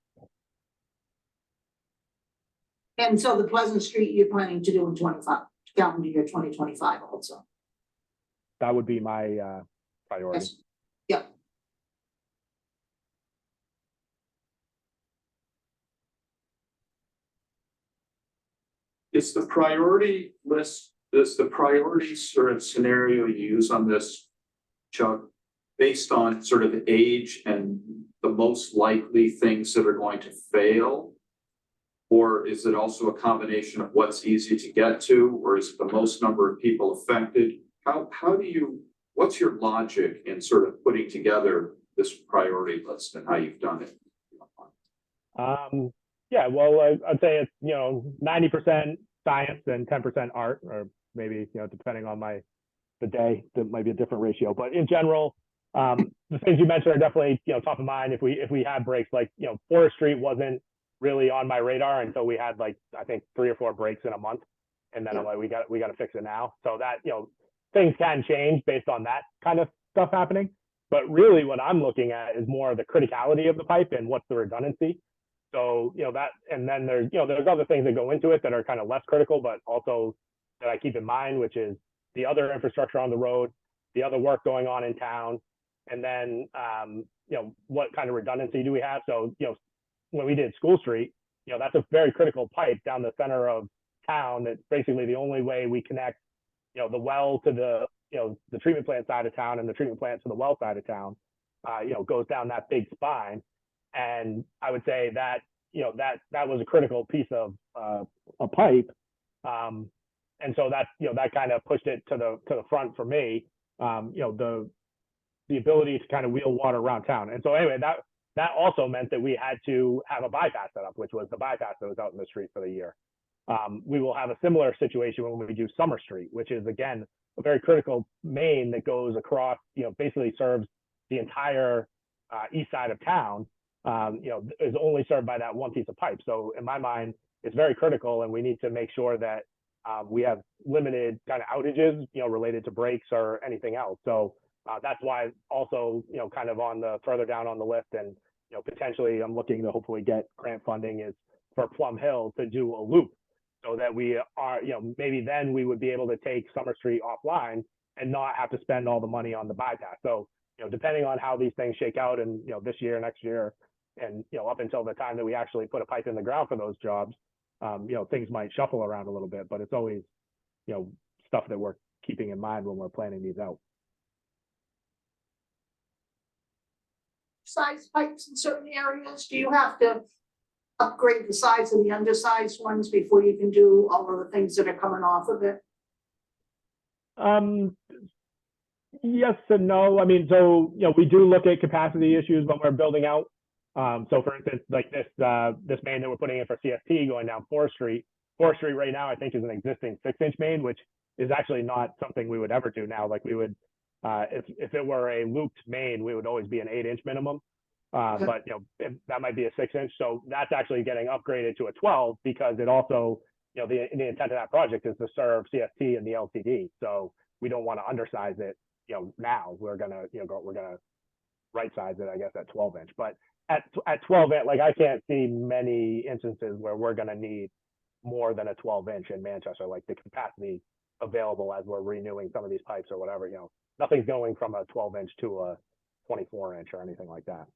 And so the Pleasant Street you're planning to do in 25, calendar year 2025 also? That would be my priority. Yes. Is the priority list, is the priority sort of scenario you use on this, Chuck, based on sort of age and the most likely things that are going to fail? Or is it also a combination of what's easy to get to, or is it the most number of people affected? How do you, what's your logic in sort of putting together this priority list and how you've done it? Yeah, well, I'd say it's, 90% science and 10% art, or maybe, depending on the day, that might be a different ratio. But in general, the things you mentioned are definitely, top of mind. If we had breaks, like, Forest Street wasn't really on my radar until we had, like, I think 3 or 4 breaks in a month. And then I'm like, we got to fix it now. So that, things can change based on that kind of stuff happening. But really what I'm looking at is more the criticality of the pipe and what's the redundancy. So, that, and then there's other things that go into it that are kind of less critical, but also that I keep in mind, which is the other infrastructure on the road, the other work going on in town, and then, what kind of redundancy do we have? So, when we did School Street, that's a very critical pipe down the center of town. That's basically the only way we connect, the well to the treatment plant side of town, and the treatment plant to the well side of town, goes down that big spine. And I would say that, that was a critical piece of a pipe. And so that, that kind of pushed it to the front for me, the ability to kind of wheel water around town. And so anyway, that also meant that we had to have a bypass set up, which was the bypass that was out in the street for the year. We will have a similar situation when we do Summer Street, which is, again, a very critical main that goes across, basically serves the entire east side of town, is only served by that one piece of pipe. So in my mind, it's very critical, and we need to make sure that we have limited kind of outages, related to breaks or anything else. So that's why also, kind of on the further down on the list, and, potentially I'm looking to hopefully get grant funding, is for Plum Hill to do a loop, so that we are, maybe then we would be able to take Summer Street offline and not have to spend all the money on the bypass. So, depending on how these things shake out, and, this year, next year, and, up until the time that we actually put a pipe in the ground for those jobs, things might shuffle around a little bit, but it's always, stuff that we're keeping in mind when we're planning these out. Size pipes in certain areas, do you have to upgrade the size of the undersized ones before you can do all of the things that are coming off of it? Yes and no. I mean, so, we do look at capacity issues when we're building out. So for instance, like this main that we're putting in for CST going down Forest Street right now, I think, is an existing 6-inch main, which is actually not something we would ever do now. Like, we would, if it were a looped main, we would always be an 8-inch minimum. But, that might be a 6-inch. So that's actually getting upgraded to a 12, because it also, the intent of that project is to serve CST and the LCD. So we don't want to undersize it, now. We're gonna, we're gonna right size it, I guess, at 12-inch. But at 12 inch, like, I can't see many instances where we're going to need more than a 12-inch in Manchester, like the capacity available as we're renewing some of these pipes or whatever. Nothing's going from a 12-inch to a 24-inch or anything like that.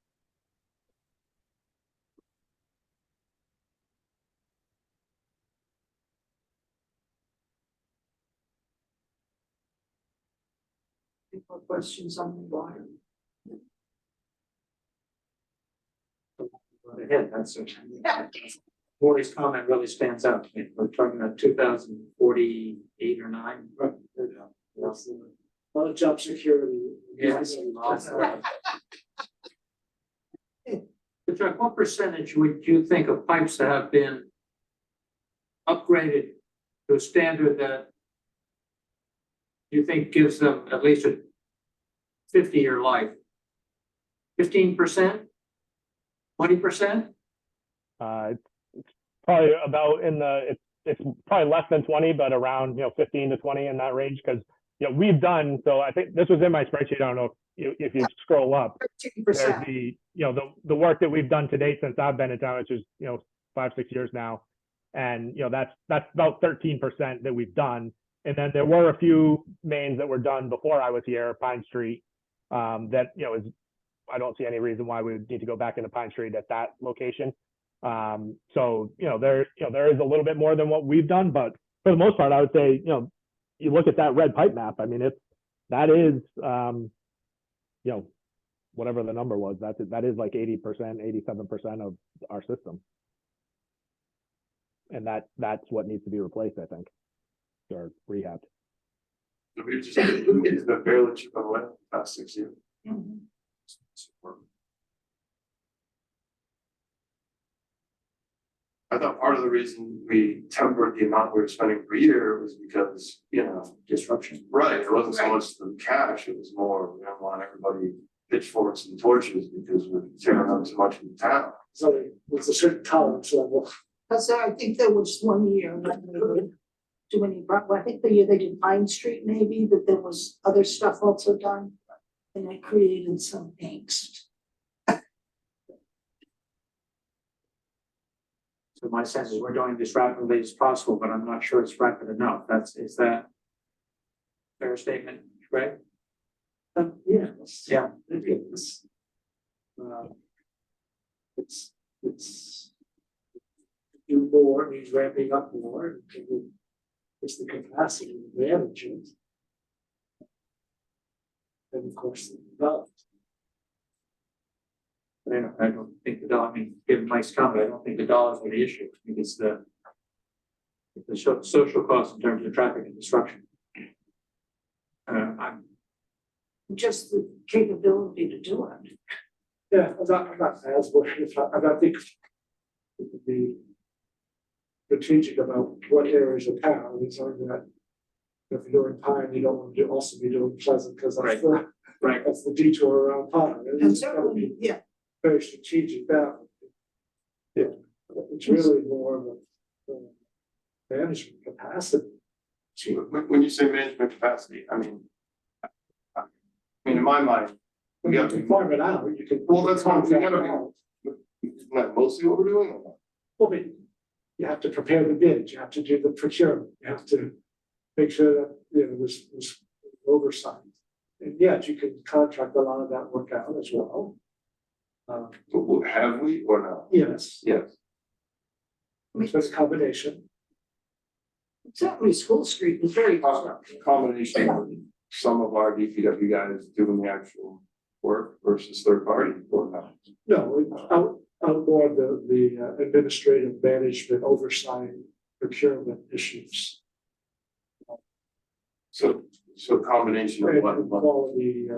Any more questions on the water? Ahead, that's Morty's comment really stands out. I mean, we're talking about 2048 or 9. A lot of job security. Yes. But Chuck, what percentage would you think of pipes that have been upgraded to a standard that you think gives them at least a 50-year life? 15%? 20%? It's probably about it's probably less than 20, but around 15 to 20 in that range, because we've done, so I think this was in my spreadsheet. I don't know if you scroll up, there's 13%. the work that we've done to date since I've been in town, which is 5-6 years now, and that's about 13% that we've done. And then there were a few mains that were done before I was here, Pine Street, that is, I don't see any reason why we would need to go back into Pine Street at that location. So, there is a little bit more than what we've done, but for the most part, I would say, you look at that red pipe map, I mean, that is, whatever the number was, that is like 80%, 87% of our system. And that's what needs to be replaced, I think, or rehabbed. We just it's been fairly cheap on the past 6 years. Mhm. I thought part of the reason we tempered the amount we were spending per year was because, Disruption. right, it wasn't so Right. much the cash, it was more, we don't want everybody pitchforks and torches because we're tearing up too much in the town. So it's a certain tolerance level. Cause I think there was one year when they would do any, I think the year they did Pine Street maybe, but there was other stuff also done. And it created some angst. So my sense is we're doing this rapidly as possible, but I'm not sure it's rapid enough. Is that fair statement, right? Yeah. Yeah. It's, it's do more means ramping up more. It's the capacity to manage it. And of course, the development. I don't think given Mike's comment, I don't think the dollars are the issue. I think it's the social cost in terms of traffic and disruption. I'm Just the capability to do it. Yeah, I'm not as worried, I think it would be strategic about what areas of town, it's something that if you're doing Pine, you don't want to also be doing Pleasant, because that's the, right. that's the detour around Pine. And It's gotta certainly, be yeah, very strategic balance. Yeah, it's really more of a management capacity. When you say management capacity, I mean, in my mind, When you can farm it out, you can. well, that's what we gotta Well, be, isn't that mostly what we're doing? but you have to prepare the bid, you have to do the procurement, you have to make sure that, there's oversight. And yes, you can contract a lot of that work out as well. Have we or no? Yes, Yes. so it's a combination. certainly School Street was very disruptive. Combination of some of our DPW guys doing the actual work versus third party or not? No, out more the administrative management oversight procurement issues. So combination of And what? quality,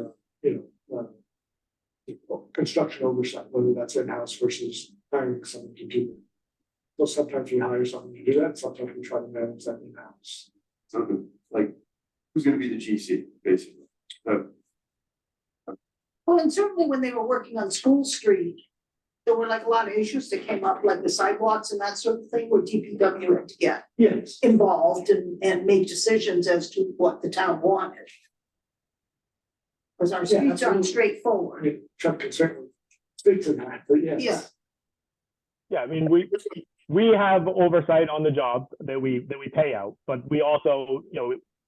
construction oversight, whether that's in-house versus hiring someone to do it. So sometimes we hire someone to do that, sometimes we try to manage that in-house. So like, who's gonna be the GC, basically? Well, and certainly when they were working on School Street, there were like a lot of issues that came up, like the sidewalks and that sort of thing, where DPW had to get Yes. involved and make decisions as to what the town wanted. Because our Yeah, streets aren't absolutely. straightforward. Chuck can certainly speak to that, but yes. Yeah. Yeah, I mean, we have oversight on the job that we pay out, but we also,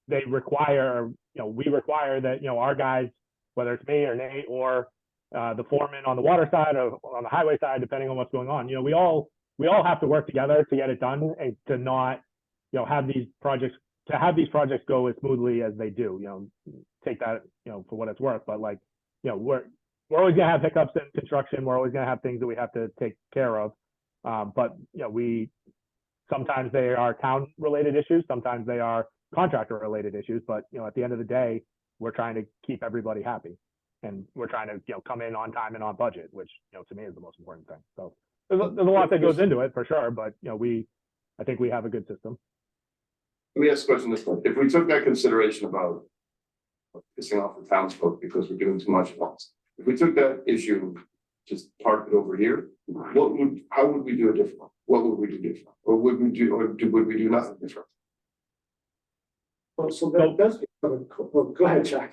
they require, we require that, our guys, whether it's me or Nate or the foreman on the water side or on the highway side, depending on what's going on, we all have to work together to get it done and to not, have these projects go as smoothly as they do, take that, for what it's worth, but like, we're always gonna have hiccups in construction. We're always gonna have things that we have to take care of. But sometimes they are town related issues, sometimes they are contractor related issues, but at the end of the day, we're trying to keep everybody happy. And we're trying to, come in on time and on budget, which, to me is the most important thing. So there's a lot that goes into it for sure, but I think we have a good system. Let me ask a question this way. If we took that consideration about pissing off the townsfolk because we're doing too much at once, if we took that issue, just park it over here, how would we do it different? What would we do different? Or would we do nothing different? Well, so that does become, go ahead, Chuck.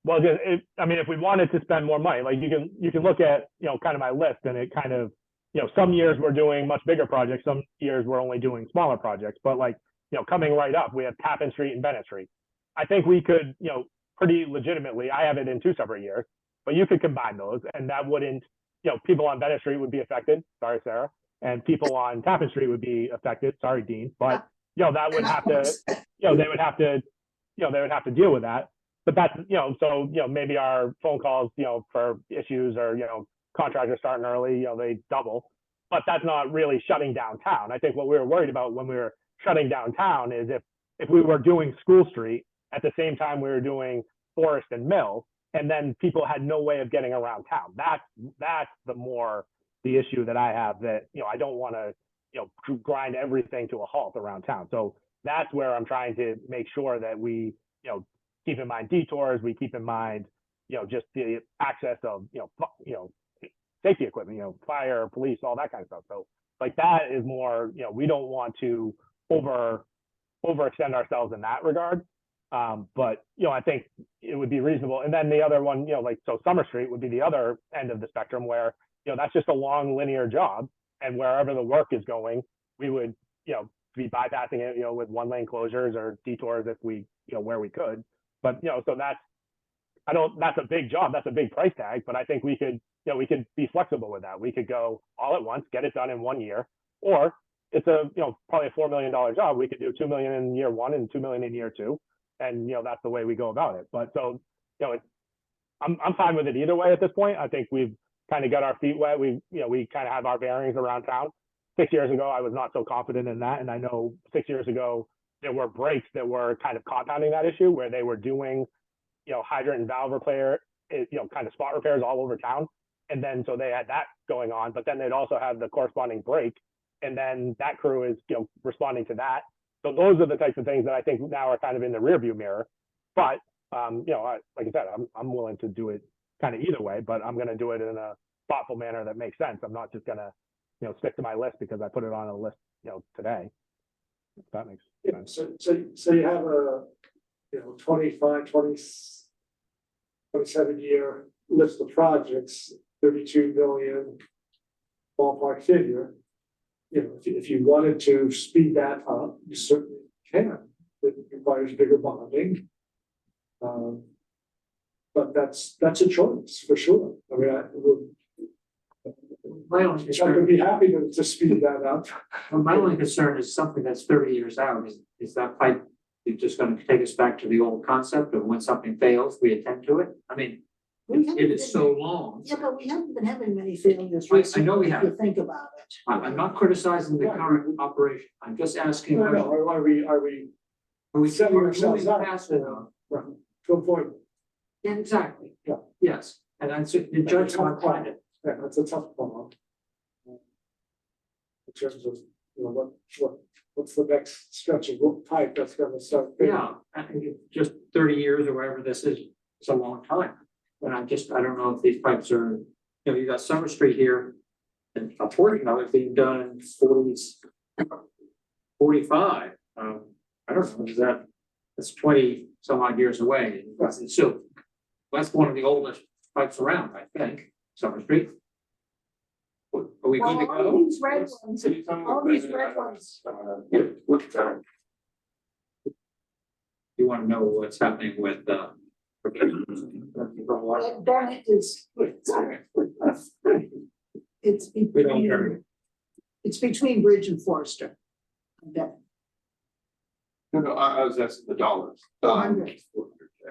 Well, if we wanted to spend more money, like you can look at, kind of my list, and it kind of, some years we're doing much bigger projects, some years we're only doing smaller projects, but like, coming right up, we have Tappan Street and Bennett Street. I think we could, pretty legitimately, I have it in 2 separate years, but you could combine those, and that wouldn't people on Bennett Street would be affected, sorry, Sarah, and people on Tappan Street would be affected, sorry, Dean, but, that would have to, they would have to, they would have to deal with that. But that's, so, maybe our phone calls, for issues or, contractors starting early, they double. But that's not really shutting down town. I think what we were worried about when we were shutting down town is if we were doing School Street at the same time we were doing Forest and Mill, and then people had no way of getting around town. That's the issue that I have, that, I don't want to, grind everything to a halt around town. So that's where I'm trying to make sure that we, keep in mind detours, we keep in mind, just the access of, safety equipment, fire, police, all that kind of stuff. So like that is more, we don't want to overextend ourselves in that regard. But, I think it would be reasonable. And then the other one, so Summer Street would be the other end of the spectrum where, that's just a long linear job. And wherever the work is going, we would, be bypassing it, with one lane closures or detours if we, where we could. But, so that's a big job. That's a big price tag, but I think we could be flexible with that. We could go all at once, get it done in 1 year, or it's probably a $4 million job. We could do 2 million in year one and 2 million in year two. And, that's the way we go about it. But so, I'm fine with it either way at this point. I think we've kind of got our feet wet. We kind of have our bearings around town. 6 years ago, I was not so confident in that. And I know 6 years ago, there were breaks that were kind of compounding that issue where they were doing, hydrant and valve repair, kind of spot repairs all over town. And then, so they had that going on, but then they'd also have the corresponding break. And then that crew is, responding to that. So those are the types of things that I think now are kind of in the rearview mirror. But, like I said, I'm willing to do it kind of either way, but I'm going to do it in a thoughtful manner that makes sense. I'm not just going to, stick to my list because I put it on a list, today. If that makes sense. So you have a, 25, 20, 27 year list of projects, 32 million ballpark figure. If you wanted to speed that up, you certainly can. It requires bigger bonding. But that's a choice for sure. I mean, My only I would concern, be happy to speed that up. my only concern is something that's 30 years out, is that pipe just gonna take us back to the old concept of when something fails, we attend to it? I mean, if it's so long. Yeah, but we haven't been having many failures I know we recently, if you haven't. think about it. I'm not criticizing the current operation, I'm just asking. No, are we Are we setting ourselves moving up past for- it now? right, to avoid? Yeah, exactly. Yeah. Yes, and that's the judge on it. Yeah, that's a tough call. In terms of, what's the next stretch of pipe that's gonna start? fitting? Yeah, I think it's just 30 years or whatever this is, it's a long time. And I don't know if these pipes are, you got Summer Street here. And a portion of it being done in 40s, 45. I don't know, that's 20 some odd years away. And so that's one of the oldest pipes around, I think, Summer Street. Are we good to All go? these red ones, all these red ones. You want to know what's happening with Bennett is. It's We don't care. between, it's between Bridge and Forester. Bennett. No, I was asking the dollars. 100.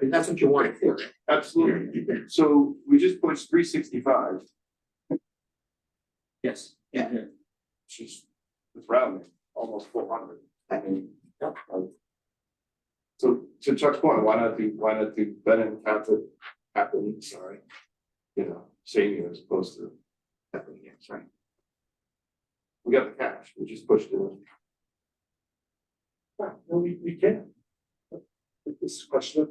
That's what you want to hear. Absolutely. So we just pushed 365, Yes. which is, it's rounding, almost 400. I mean, Yeah. So to Chuck's point, why not do Bennett and Kaplan, sorry. Same year as opposed to Kaplan, sorry. We got the cash, we just pushed it in. Yeah, no, we can. This is a question of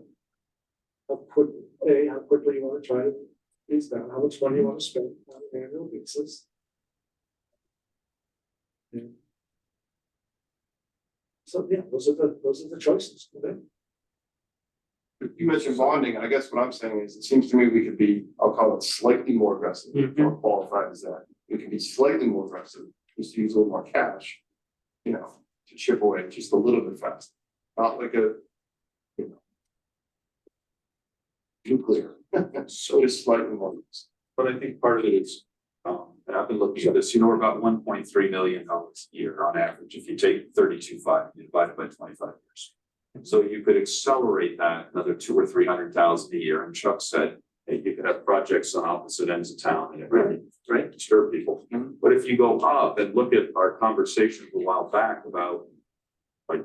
how quickly you want to try to ease down, how much money you want to spend on an annual basis. Yeah. So, yeah, those are the choices. Okay? You mentioned bonding, and I guess what I'm saying is, it seems to me we could be, I'll call it slightly more aggressive, or qualified as that. We could be slightly more aggressive, just use a little more cash, to chip away just a little bit faster. Not like a, nuclear, so just slightly more. But I think part of it is and I've been looking at this, we're about $1.3 million a year on average, if you take 32.5, you divide it by 25 years. So you could accelerate that another 200,000 or 300,000 a year, and Chuck said, hey, you could have projects on opposite ends of town, and it really, right, disturb people. But if you go up and look at our conversation a while back about like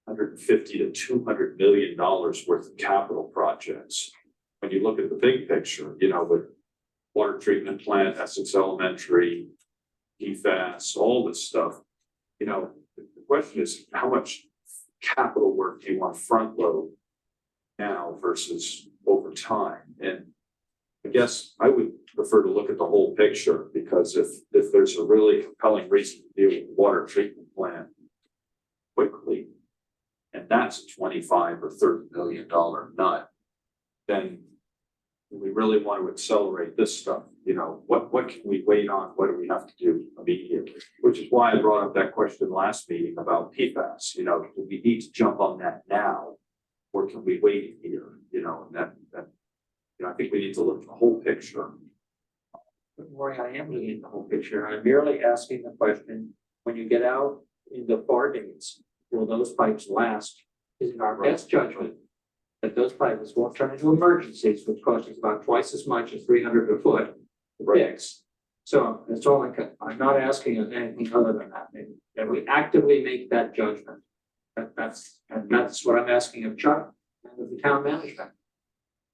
150 to 200 million dollars worth of capital projects, when you look at the big picture, with water treatment plant, Essex Elementary, PFAS, all this stuff, the question is, how much capital work do you want front load now versus over time? And I guess I would prefer to look at the whole picture, because if there's a really compelling reason to deal with the water treatment plant quickly, and that's a 25 or 30 million dollar nut, then we really want to accelerate this stuff. What can we wait on? What do we have to do immediately? Which is why I brought up that question last meeting about PFAS. Do we need to jump on that now, or can we wait here? And that I think we need to look at the whole picture. But Roy, I am looking at the whole picture. I'm merely asking the question, when you get out in the far days, will those pipes last? Is it our best judgment that those pipes won't turn into emergencies, which cost us about twice as much as 300 a foot to fix? So that's all I'm not asking of anything other than that. That we actively make that judgment. That's what I'm asking of Chuck and of the town management.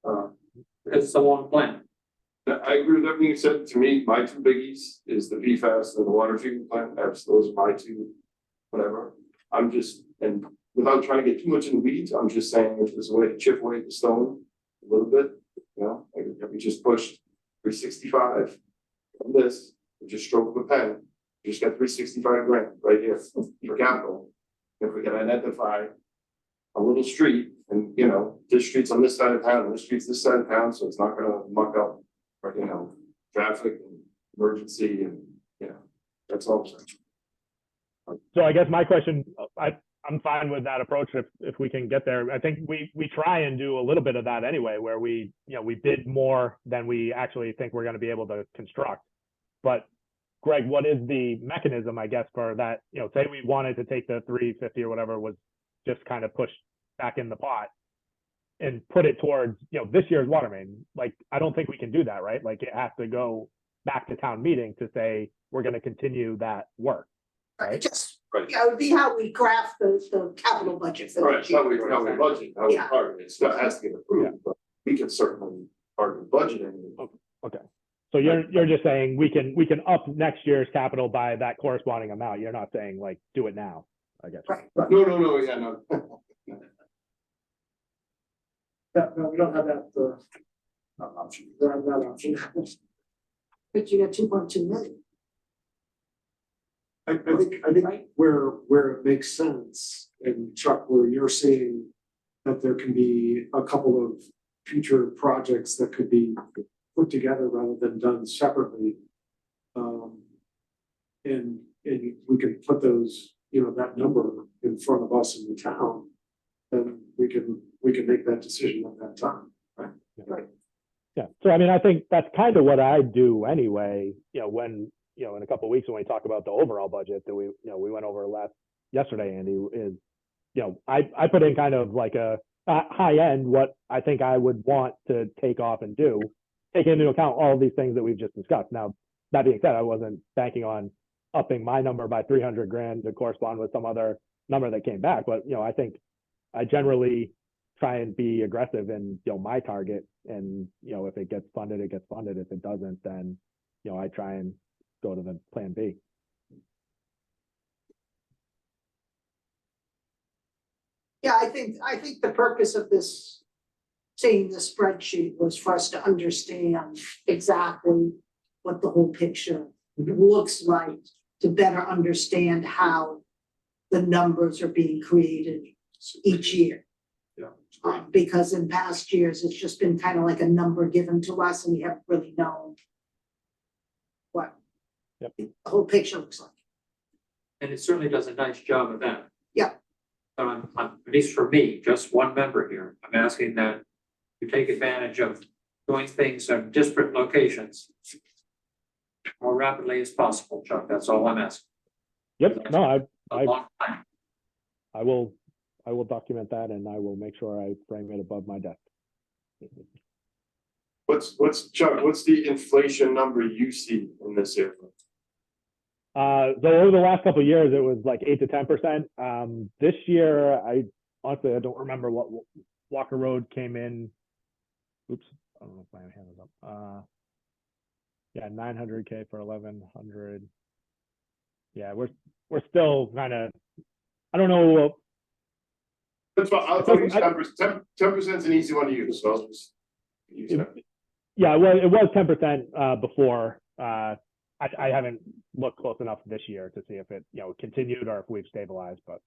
Because it's a long plan. I agree with everything you said. To me, my two biggies is the PFAS and the water treatment plant. Those are my two, whatever. And without trying to get too much in the weeds, I'm just saying if there's a way to chip away at the stone a little bit, like if we just push 365 on this, we just stroke with a pen, you just got 365 grand right here for capital. If we can identify a little street and, this street's on this side of town and this street's this side of town, so it's not gonna muck up, or, traffic and emergency and, that's all I'm saying. So I guess my question, I'm fine with that approach if we can get there. I think we try and do a little bit of that anyway, where we bid more than we actually think we're going to be able to construct. But Greg, what is the mechanism, I guess, for that? Say we wanted to take the 350 or whatever was just kind of pushed back in the pot and put it towards, this year's water main. Like, I don't think we can do that, right? Like, it has to go back to town meeting to say, we're going to continue that work. Right, just, Right. it would be how we craft the capital budget for Right, this year. how we budget, how we Yeah. target it. It has to get approved, but we can certainly target budgeting. Okay. So you're just saying we can up next year's capital by that corresponding amount. You're not saying like do it now, I guess. Right, No, yeah, no. No, we don't have that, option. We don't have that option. but you got 2.2 million. I think where it makes sense, and Chuck, where you're seeing that there can be a couple of future projects that could be put together rather than done separately. And we can put those, that number in front of us in the town, then we can make that decision at that time, right? Right. Yeah. So I mean, I think that's kind of what I do anyway. When in a couple of weeks when we talk about the overall budget that we went over yesterday, Andy, is I put in kind of like a high end what I think I would want to take off and do, take into account all of these things that we've just discussed. Now, that being said, I wasn't banking on upping my number by 300 grand to correspond with some other number that came back. But, I think I generally try and be aggressive in, my target. And, if it gets funded, it gets funded. If it doesn't, then, I try and go to the plan B. Yeah, I think the purpose of this, seeing the spreadsheet was for us to understand exactly what the whole picture looks like, to better understand how the numbers are being created each year. Yeah. Because in past years, it's just been kind of like a number given to us and we haven't really known what the whole picture looks like. And it certainly does a nice job of that. Yeah. I'm, at least for me, just one member here, I'm asking that you take advantage of doing things in disparate locations. more rapidly as possible, Chuck, that's all I'm asking. Yep, no, A I long time. I will document that and I will make sure I frame it above my desk. Chuck, what's the inflation number you see in this area? So over the last couple of years, it was like 8 to 10%. This year, I honestly don't remember what Walker Road came in. Oops, I don't know if my hand is up. Yeah, 900K for 1100. Yeah, we're still kind of. I don't know. That's what, I'll use 10%. 10% is an easy one to use, so I'll just use that. Yeah, well, it was 10% before. I haven't looked close enough this year to see if it, continued or if we've stabilized, but.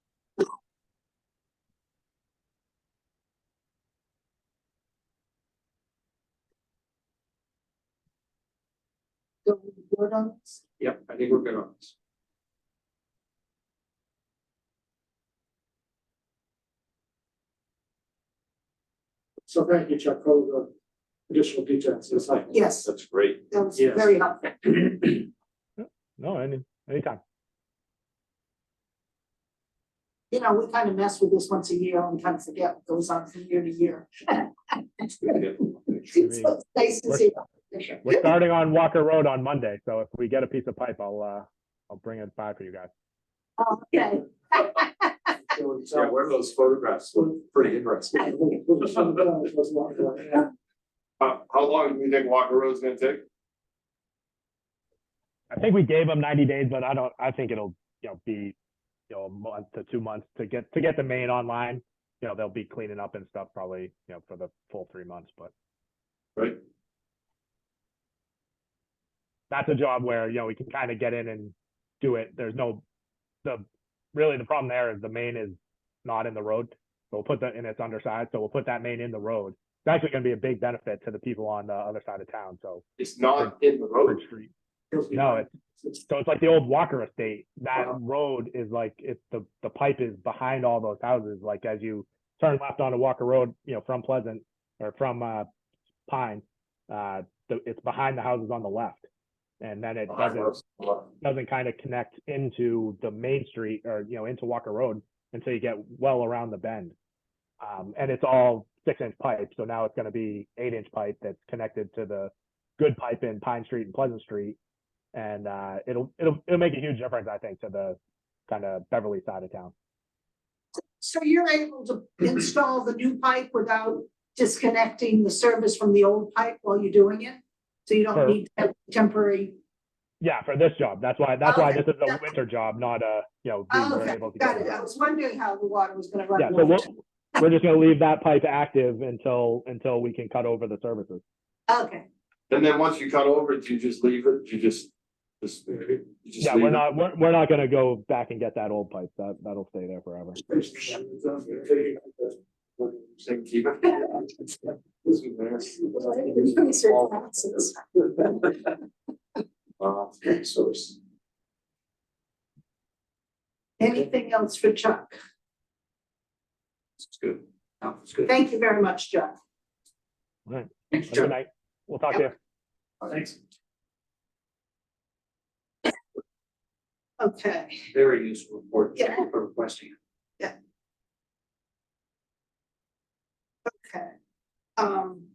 So we good on this? Yep, I think we're good on this. So thank you, Chuck, for the additional details. It's like, Yes, That's great. that was Yes. very helpful. No, anytime. You know, we kind of mess with this once a year and we kind of forget what goes on from year to year. That's good. So it's nice to see. We're starting on Walker Road on Monday, so if we get a piece of pipe, I'll bring it by for you guys. Okay. Yeah, where are those photographs? Look pretty interesting. How long do you think Walker Road's gonna take? I think we gave them 90 days, but I think it'll, be, a month to 2 months to get the main online. They'll be cleaning up and stuff probably, for the full 3 months, but Right? that's a job where, we can kind of get in and do it. There's really the problem there is the main is not in the road. So we'll put that in its underside. So we'll put that main in the road. It's actually going to be a big benefit to the people on the other side of town. So It's not in the road. Bridge Street. No, it's like the old Walker estate. That road is like the pipe is behind all those houses. Like as you turn left onto Walker Road, from Pleasant or from Pine, it's behind the houses on the left, and then it doesn't kind of connect into the main street or into Walker Road until you get well around the bend. And it's all 6-inch pipe, so now it's going to be 8-inch pipe that's connected to the good pipe in Pine Street and Pleasant Street. And it'll make a huge difference, I think, to the kind of Beverly side of town. So you're able to install the new pipe without disconnecting the service from the old pipe while you're doing it? So you don't Sure. need to have temporary. Yeah, for this job. That's why Okay. this is a winter job, not a, we Oh, were okay, able to got get it. I was wondering how the water was gonna run. Yeah, so we're just gonna leave that pipe active until we can cut over the services. Okay, And then once you cut over it, do you just leave it? You just Yeah, leave we're it? not gonna go back and get that old pipe. That'll stay there forever. Say keep it. Source. anything else for Chuck? It's good. No, it's good. Thank you very much, Chuck. Thanks, Have a good Chuck. night. We'll talk to you. Thanks. Okay, Very useful report. Thank Yeah. you for requesting it. okay. Town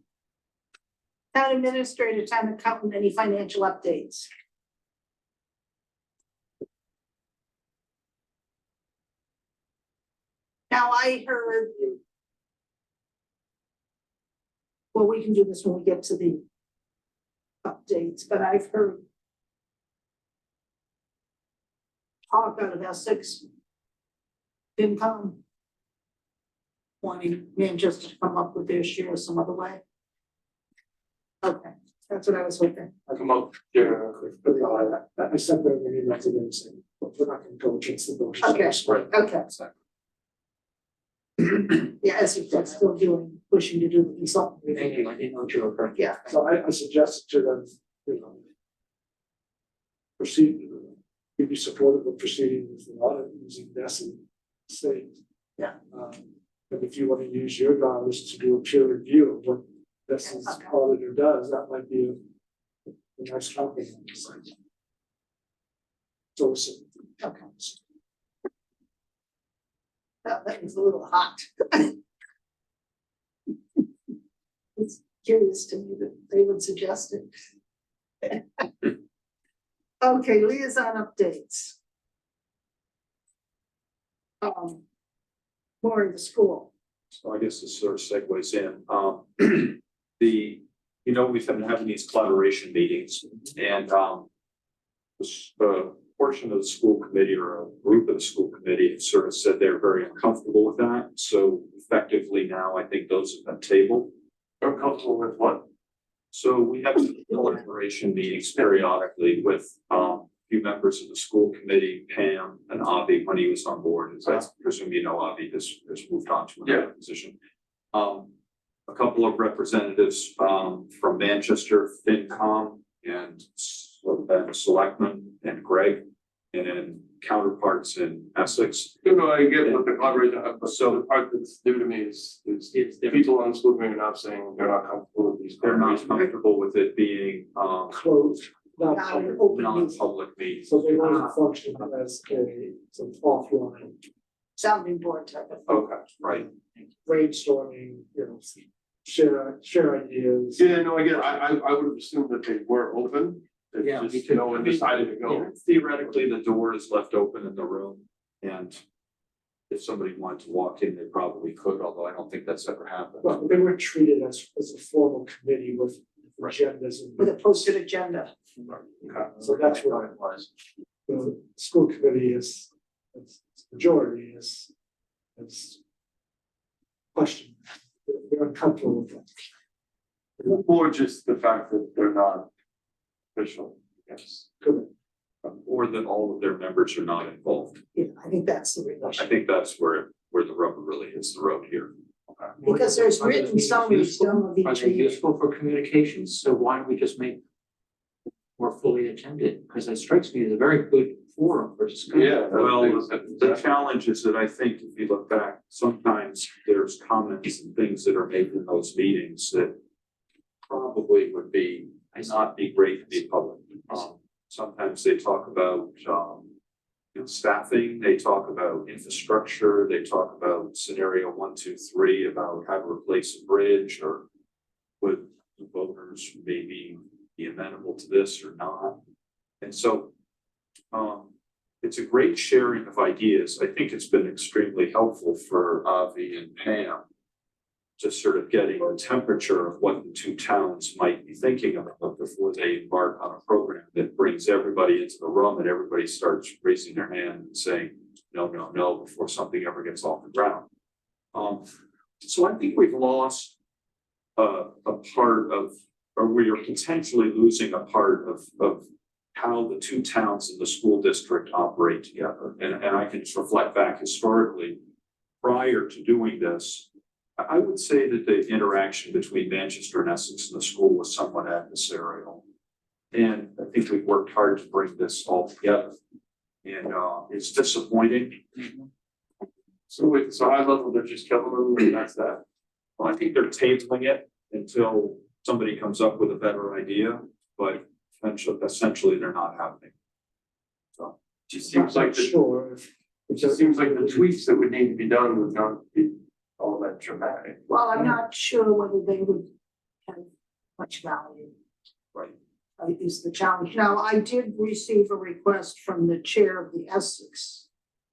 administrator, town accountant, any financial updates? Now, I heard. Well, we can do this when we get to the updates, but I've heard talk out of Essex, FinCom, wanting Manchester to come up with their share some other way. Okay, that's what I was hoping. I come up, yeah. I sent them an email to them saying, "Look, we're not gonna go against the bush. Okay. Right. Okay. Yeah, Essex is still pushing to do the consultant. Thank you. I didn't know you were correct. Yeah. So I suggested to them, proceed, you'd be supportive of proceeding with the audit using Nessie state. Yeah. And if you want to use your dollars to do a peer review of what Nessie's Okay. auditor does, that might be a nice compliment. Dorset. Okay. That was a little hot. It's curious to me that they would suggest it. Okay, liaison updates. More in the school. So I guess this sort of segues in, we've been having these collaboration meetings and, the portion of the school committee or a group of the school committee have sort of said they're very uncomfortable with that. So effectively now, I think those have been tabled. Uncomfortable with what? So we have collaboration meetings periodically with, few members of the school committee, Pam and Avi, when he was on board, as I presume you know, Avi has moved on to another position. A couple of representatives, from Manchester, FinCom and Selectman and Greg, and then counterparts in Essex. You know, I get what the collaboration, so the part that's new to me is the people on the school committee are not saying they're not comfortable with these. They're not comfortable with it being, Closed, not Not public. an open meeting, non-public meetings. So they want to function as a, some offline sounding board type of. Okay, right. brainstorming, share ideas. Yeah, no, I get it. I would have assumed that they were open. It's Yeah, just, because- no one decided to go. Theoretically, the door is left open in the room and if somebody wanted to walk in, they probably could, although I don't think that's ever happened. But they were treated as a formal committee with Right. agendas With a and posted agenda. Okay. so that's what it was. the school committee is, majority is question. They're uncomfortable with that. Or just the fact that they're not official, yes. Correct. Or that all of their members are not involved. Yeah, I think that's the I relation. think that's where the rubber really hits the road here. Because there's written summaries done of Are each they meeting. useful for communications? So why don't we just make more fully attended? Because it strikes me as a very good forum for discussion. Yeah. Well, the challenge is that I think if you look back, sometimes there's comments and things that are made in those meetings that probably would be, not be great to be public. Sometimes they talk about, staffing, they talk about infrastructure, they talk about scenario 1, 2, 3, about how to replace a bridge or would the voters maybe be amenable to this or not. And so, it's a great sharing of ideas. I think it's been extremely helpful for Avi and Pam just sort of getting the temperature of what the two towns might be thinking about before they embark on a program that brings everybody into the room and everybody starts raising their hand and saying, no, no, no, before something ever gets off the ground. So I think we've lost a part of, or we are potentially losing a part of how the two towns in the school district operate together. And I can just reflect back historically, prior to doing this, I would say that the interaction between Manchester and Essex and the school was somewhat adversarial. And I think we've worked hard to bring this all together. And it's disappointing. So wait, so high level, they're just killing them and that's that? Well, I think they're tabling it until somebody comes up with a better idea, but essentially they're not happening. So Just seems like Sure. it just seems like the tweaks that would need to be done would not be all that dramatic. Well, I'm not sure whether they would have much value. right. Is the challenge. Now, I did receive a request from the chair of the Essex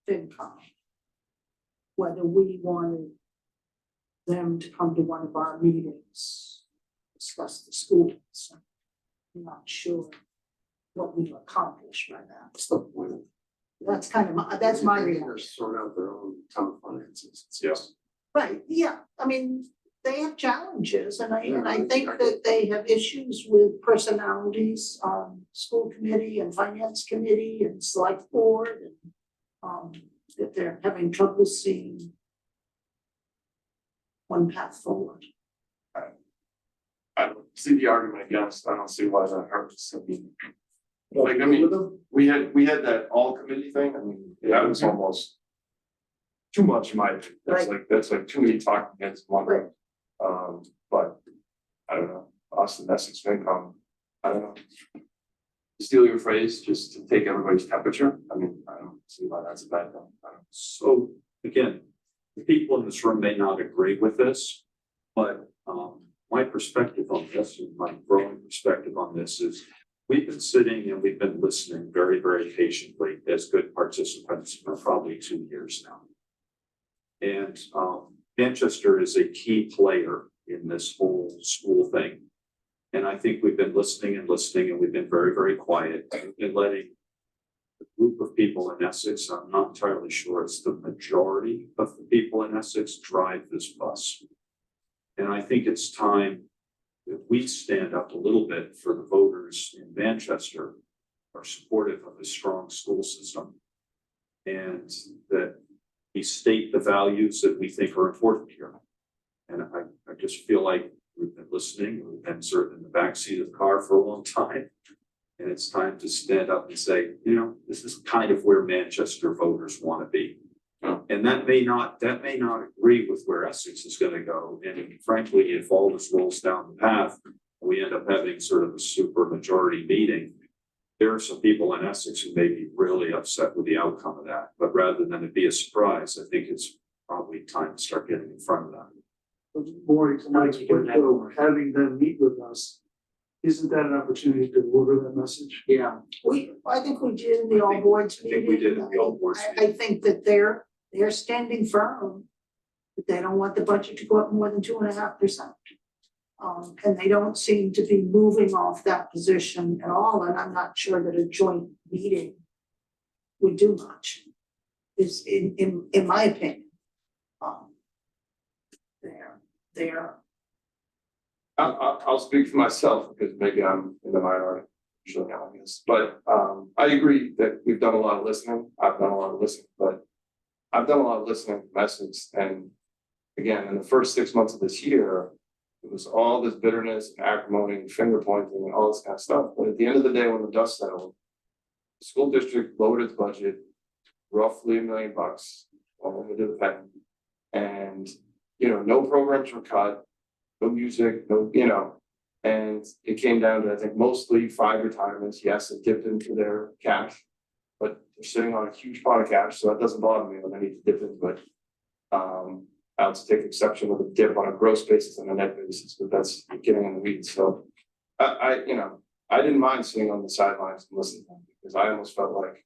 FinCom, whether we wanted them to come to one of our meetings, discuss the school. So I'm not sure what we've accomplished by that. That's kind of that's my reaction. Sort out their own town finances. Yes. Right, yeah, I mean, they have challenges and I think that they have issues with personalities on school committee and finance committee and select board and that they're having trouble seeing one path forward. I don't see the argument against, I don't see why that hurts. I mean, like, I mean, we had that all committee thing, I mean, that was almost too much in my opinion. That's like too many talking heads one Right. But I don't know, Austin, Essex, FinCom, I don't know. steal your phrase, just to take everybody's temperature. I mean, I don't see why that's a bad thing. I don't. So again, the people in this room may not agree with this, but my perspective on this and my growing perspective on this is we've been sitting and we've been listening very, very patiently as good participants for probably 2 years now. And Manchester is a key player in this whole school thing. And I think we've been listening and listening, and we've been very, very quiet and letting the group of people in Essex, I'm not entirely sure it's the majority of the people in Essex, drive this bus. And I think it's time that we stand up a little bit for the voters in Manchester who are supportive of a strong school system. And that we state the values that we think are important here. And I just feel like we've been listening, we've been sort of in the backseat of the car for a long time. And it's time to stand up and say, you know, this is kind of where Manchester voters want to be. And that may not agree with where Essex is going to go. And frankly, if all this rolls down the path, we end up having sort of a super majority meeting. There are some people in Essex who may be really upset with the outcome of that. But rather than it be a surprise, I think it's probably time to start getting in front of that. But Maury, to Mike's point though, having them meet with us, isn't that an opportunity to deliver that message? Yeah, I think we did in the all boards I meeting. think we did in the all boards I think that they're standing firm. That they don't want the budget to go up more than 2.5%. And they don't seem to be moving off that position at all, and I'm not sure that a joint meeting would do much. Is in my opinion. They're. I'll speak for myself because maybe I'm in the minority, usually on this, but I agree that we've done a lot of listening. I've done a lot of listening, but I've done a lot of listening to Essex. And again, in the first 6 months of this year, it was all this bitterness and acrimony and finger pointing and all this kind of stuff. But at the end of the day, when the dust settled, the school district lowered its budget roughly $1 million, all over the pen. And you know, no programs were cut, no music, no, you know, and it came down to, I think, mostly 5 retirements. Yes, it dipped into their cash, but they're sitting on a huge pot of cash, so that doesn't bother me when I need to dip into it. I'll just take exception with a dip on a gross basis and a net basis, but that's getting in the weeds. So I you know, I didn't mind sitting on the sidelines and listening to them because I almost felt like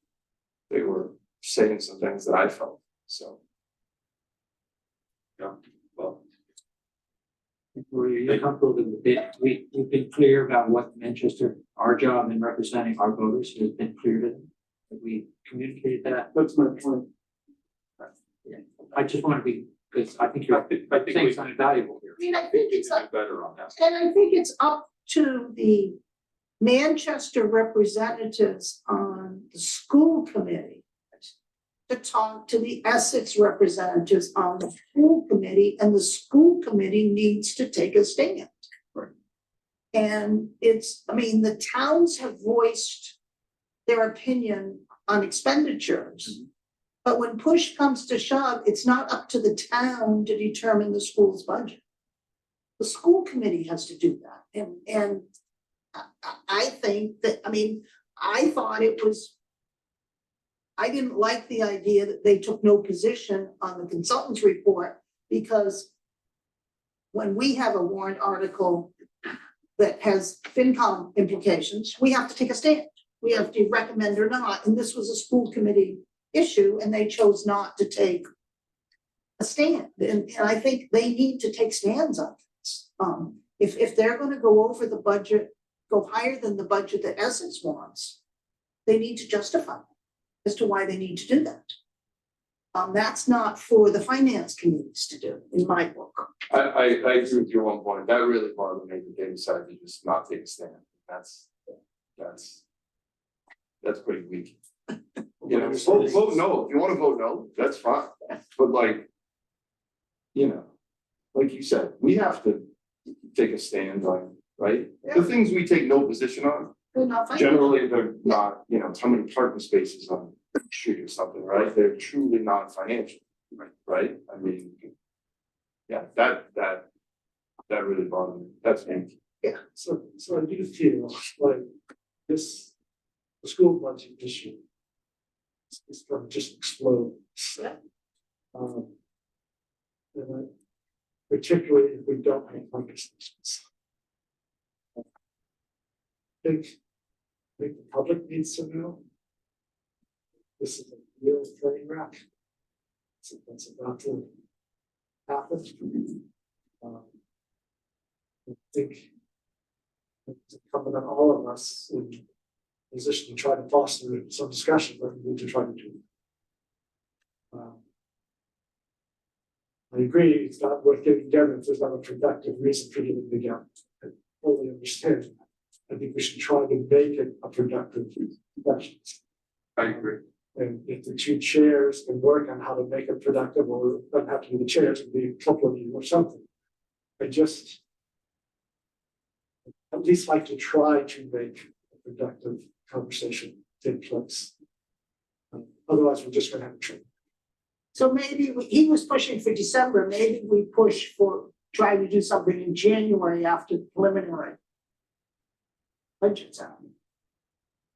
they were saying some things that I felt. So yeah, well. we're comfortable that we've been clear about what Manchester, our job in representing our voters has been clear to them. That we communicated that. That's my point. I just want to be, because I think you're saying something valuable here. I mean, I think it's We up, can do better on that. and I think it's up to the Manchester representatives on the school committee to talk to the Essex representatives on the school committee, and the school committee needs to take a stand. Right. And it's, I mean, the towns have voiced their opinion on expenditures. But when push comes to shove, it's not up to the town to determine the school's budget. The school committee has to do that, and I think that, I mean, I thought it was. I didn't like the idea that they took no position on the consultant's report, because when we have a warrant article that has FinCom implications, we have to take a stand. We have to recommend or not, and this was a school committee issue, and they chose not to take a stand. And I think they need to take stands on this. If they're gonna go over the budget, go higher than the budget that Essex wants, they need to justify as to why they need to do that. That's not for the finance committees to do, in my book. I agree with you on one point. That really bothered me that they decided to just not take a stand. That's pretty weak. You know, vote no. If you wanna vote no, that's fine. But like, you know, like you said, we have to take a stand on, right? The things we take no position on, They're not finance. generally they're not, you know, it's how many parking spaces on the street or something, right? They're truly non-financial, right? I mean, yeah, that really bothered me. That's me. So I do feel like this the school budget issue is going to just explode. Um, and particularly if we don't make conversations. I think the public needs to know. This is a real train wreck. So that's about to happen. I think it's incumbent on all of us in position to try to foster some discussion, but we need to try to do. I agree, it's not worth getting together if there's not a productive reason for getting together. I fully understand. I think we should try to make it a productive discussion. I agree. And if the two chairs can work on how to make it productive, or it doesn't have to be the chairs, it can be a couple of you or something. I just at least like to try to make a productive conversation take place. Otherwise, we're just gonna have a train. So maybe he was pushing for December, maybe we push for, try to do something in January after the preliminary budget's out.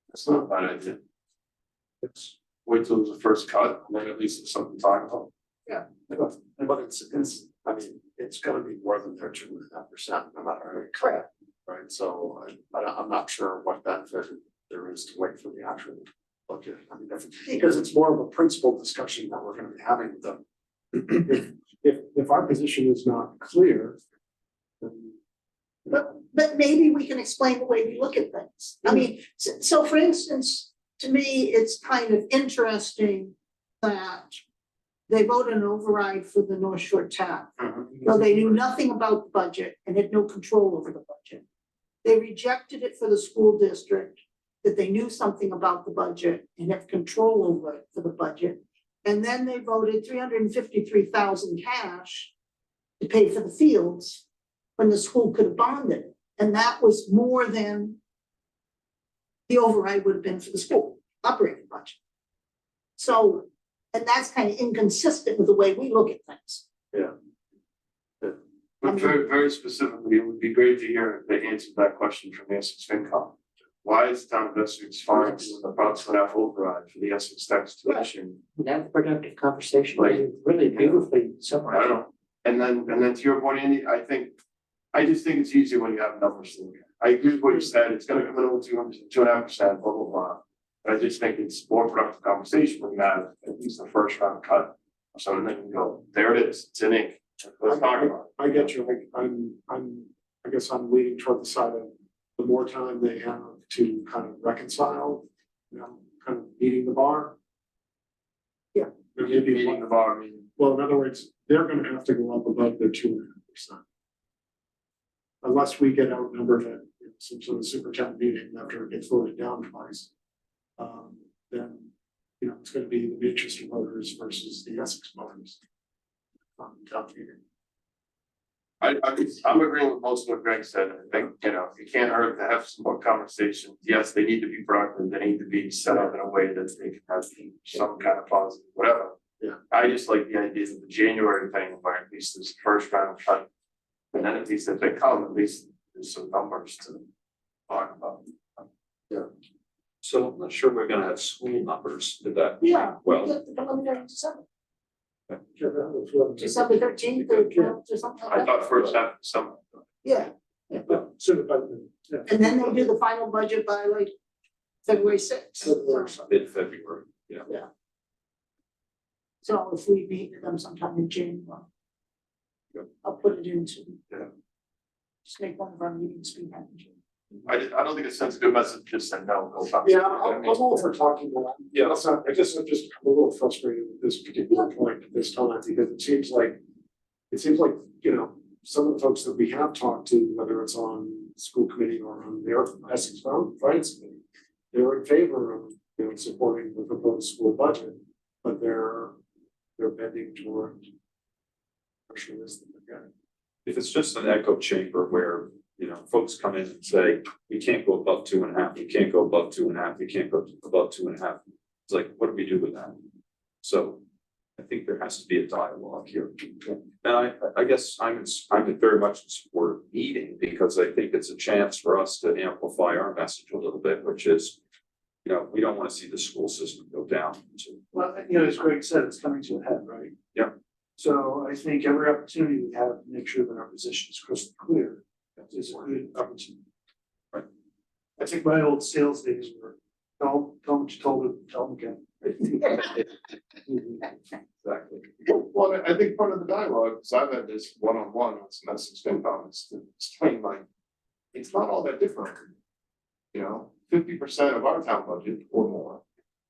That's not a bad idea. Wait till the first cut, and then at least there's something to talk about. But it's, I mean, it's gonna be more than their 2.5%, no matter. Correct. Right, so I'm not sure what benefit there is to wait for the actual budget. I mean, because it's more of a principal discussion that we're gonna be having with them. If our position is not clear, then But maybe we can explain the way we look at things. I mean, so for instance, to me, it's kind of interesting that they voted an override for the North Shore tap. So they knew nothing about the budget and had no control over the budget. They rejected it for the school district, that they knew something about the budget and have control over it for the budget. And then they voted $353,000 cash to pay for the fields when the school could have bonded it. And that was more than the override would have been for the school operating budget. So, and that's kind of inconsistent with the way we look at things. But very, very specifically, it would be great to hear the answer to that question from the Essex FinCom. Why is town of Essex fine with about 2.5 override for the Essex tax tuition? That's a productive conversation, Like, you really beautifully I don't summarized. know. And then to your point, Andy, I just think it's easier when you have numbers to look at. I agree with what you said, it's gonna come in over 2.5%, blah, blah, blah. But I just think it's more productive conversation when you have at least the first round cut. So then you can go, there it is, it's in ink, let's talk about it. I get you, I guess I'm leaning toward the side of the more time they have to kind of reconcile, kind of meeting the bar. Yeah. There may be Meeting the bar, I mean, well, in other words, they're gonna have to go up above their 2.5%. Unless we get outnumbered at some sort of super town meeting after it gets voted down twice. Then, it's gonna be the Manchester voters versus the Essex voters. Town meeting. I'm agreeing with most of what Greg said. I think, it can't hurt to have some more conversation. Yes, they need to be productive. They need to be set up in a way that they can have some kind of positive, whatever. Yeah. I just like the idea of the January thing where at least there's the first round cut. And then at least if they come, at least there's some numbers to talk about. So I'm not sure we're gonna have school numbers to that. Yeah. Well, The preliminary in December, get that with what- December 13th or 12th or something like I that. thought first half of summer. Yeah, Sooner rather than, yeah. and then they do the final budget by like February 6th. mid-February, yeah. So if we meet with them sometime in January. Yep. I'll put it into. Yeah. Just make one of our meetings be happening. I don't think it sends a good message, just say no, go back. Yeah, I'm all for talking about. Yeah. I guess I'm just a little frustrated with this particular point at this time, because it seems like, some of the folks that we have talked to, whether it's on the school committee or on the Essex Finance Committee, they're in favor of, supporting the proposed school budget, but they're bending toward pressure If it's just an echo chamber where, folks come in and say, we can't go above 2.5, we can't go above 2.5, we can't go above 2.5. It's like, what do we do with that? So I think there has to be a dialogue here. And I guess I'm very much in support of meeting, because I think it's a chance for us to amplify our message a little bit, which is, You know, we don't want to see the school system go down. Well, you know, as Greg said, it's coming to a head, right? Yeah. So I think every opportunity we have to make sure that our position is crystal clear, is a good opportunity. Right. I think my old sales days were, tell what you told them, tell them again. Exactly. Well, I think part of the dialogue, because I've had this one-on-one with some Essex FinCom, is to explain like, it's not all that different. You know, 50% of our town budget or more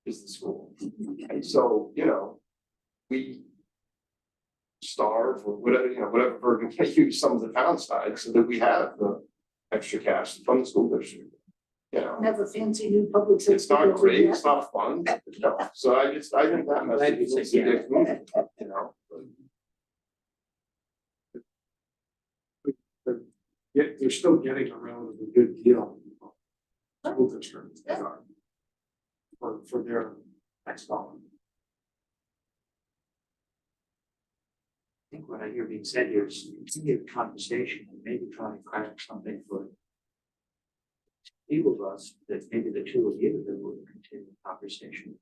is the school. And so, you know, we starve or whatever, you know, whatever verb we can use some of the town side so that we have the extra cash from the school district. You know, Have a fancy new public safety. it's not building great, yet. it's not fun, you know, so I think that message needs to get moved, you know. Yet they're still getting a relatively good deal. School districts they are. For their next dollar. I think what I hear being said here is continued conversation and maybe try and craft something for people of us, that maybe the two of you that will continue the conversation.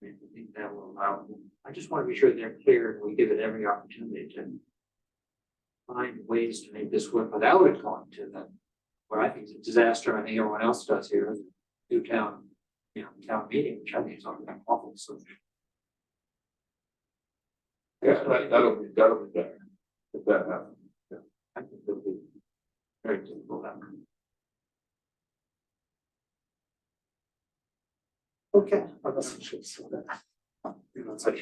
I mean, I think that will allow, I just want to be sure they're clear and we give it every opportunity to find ways to make this work without it going to the, what I think is a disaster, I think everyone else does here, new town, you know, town meeting, which I think is an awful solution. Yeah, that'll be better if that happens. I think it'll be very difficult. Okay, You know, it's like,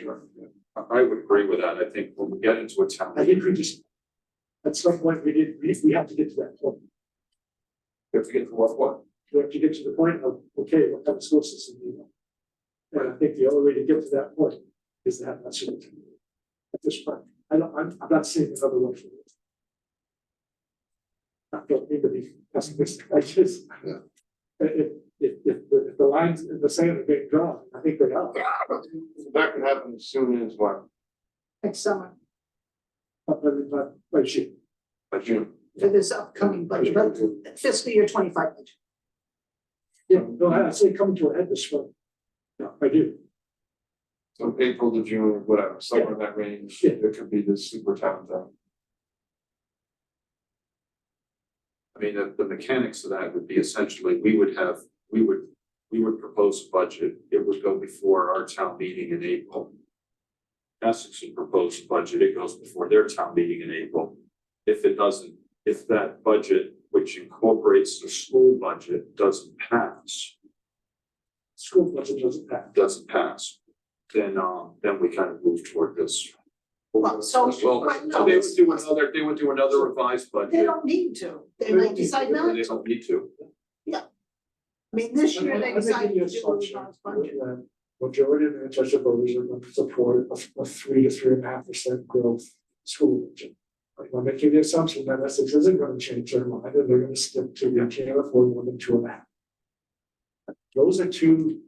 I would agree with that. I think when we get into a town. I think we just, at some point, we have to get to that point. We have to get to what? We have to get to the point of, okay, what type of school system do you want? And I think the only way to get to that point is to have that sort of. At this point, I'm not seeing another way for it. I don't mean to be pessimistic, I just. Yeah. If the lines in the sand are being drawn, I think they are. That could happen as soon as what, next summer, But she, by June? for this upcoming budget, but fiscal year 25 budget. yeah, no, I say coming to a head this spring. Yeah, I do. So April to June, or whatever, somewhere in that range, Yeah. there could be this super town thing. I mean, the mechanics of that would be essentially, we would propose a budget, it would go before our town meeting in April. Essex would propose a budget, it goes before their town meeting in April. If it doesn't, if that budget, which incorporates the school budget, doesn't pass, School budget doesn't pass. then we kind of move toward this. Well, so- Well, right, so no, they it's- would do another revised They budget. don't need to, they might decide not They to. don't need to. I mean, this year they I'm making decided the to do a assumption revised budget. that majority of Manchester voters are going to support a 3 to 3.5% growth school budget. Like, I'm making the assumption that Essex isn't going to change their mind and they're going to stick to they can't afford more than 2.5. Those are two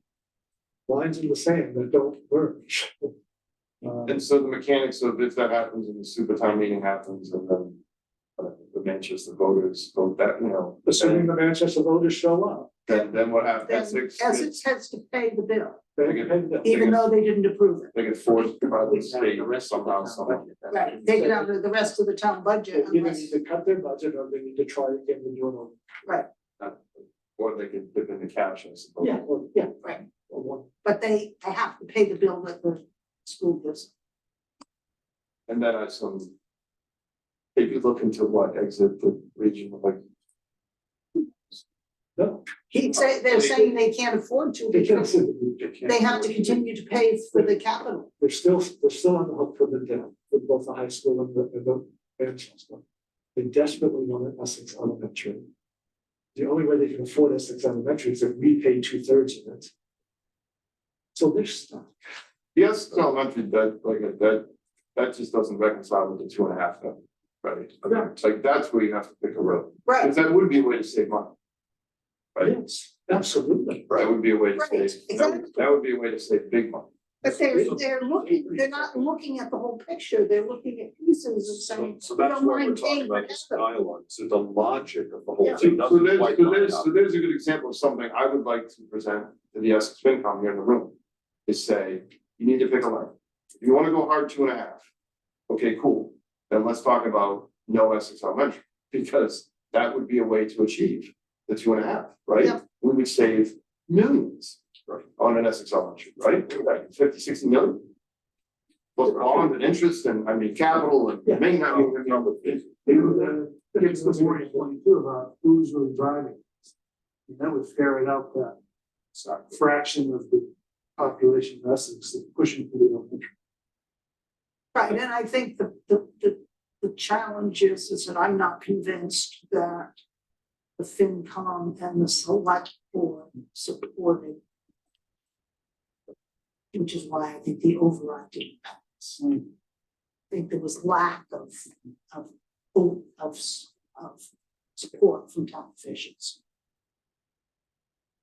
lines in the sand that don't merge. And so the mechanics of if that happens and the super town meeting happens and then the Manchester voters vote that, you know. Assuming the Manchester voters show up, Then what happens? Then Essex, Essex has to pay the bill, they can pay them. even though they didn't approve it. they get forced by the state The rest of the somehow, town somehow. budget. Right, take it out of the rest of the town They budget either unless, need to cut their budget or they need to try again and do it over. Or they can dip into cash, I suppose. Yeah, right, or one. but they have to pay the bill that the school does. And then I some. If you look into what exit the region, like, No, They're saying they can't afford to they can't because say that. they have to continue to pay for the capital. They're still on the hook for the debt, with both the high school and the Manchester. They desperately want Essex Elementary. The only way they can afford Essex Elementary is if we pay 2/3 of it. So they're stuck. yes, it's elementary, that just doesn't reconcile with the 2.5 then, right? Yeah. It's like, that's where you have to pick a road, Right, because that would be a way to save money. Right, Yes, absolutely. that would be a way to Right, save, exactly. that would be a way to save big money. But they're looking, they're not looking at the whole picture, they're looking at pieces and saying, So we that's don't what we're mind talking paying about, this whatever. dialogue, so the logic of the whole Yeah. thing So doesn't there's, quite so line there's, up. so there's a good example of something I would like to present to the Essex FinCom here in the room. Is say, you need to pick a line. If you wanna go hard 2.5, okay, cool, then let's talk about no Essex Elementary. Because that would be a way to achieve the 2.5, right? Yep. We would save millions on an Essex Elementary, right? Like 50, 60 million. Plus bond and interest and, I mean, capital and maintenance, Gives the board point too about who's really driving. And that would ferret out that fraction of the population of Essex that's pushing for the elementary. Right, and I think the challenge is that I'm not convinced that the FinCom and the select board supported. Which is why I think the override didn't pass. I think there was lack of support from town officials.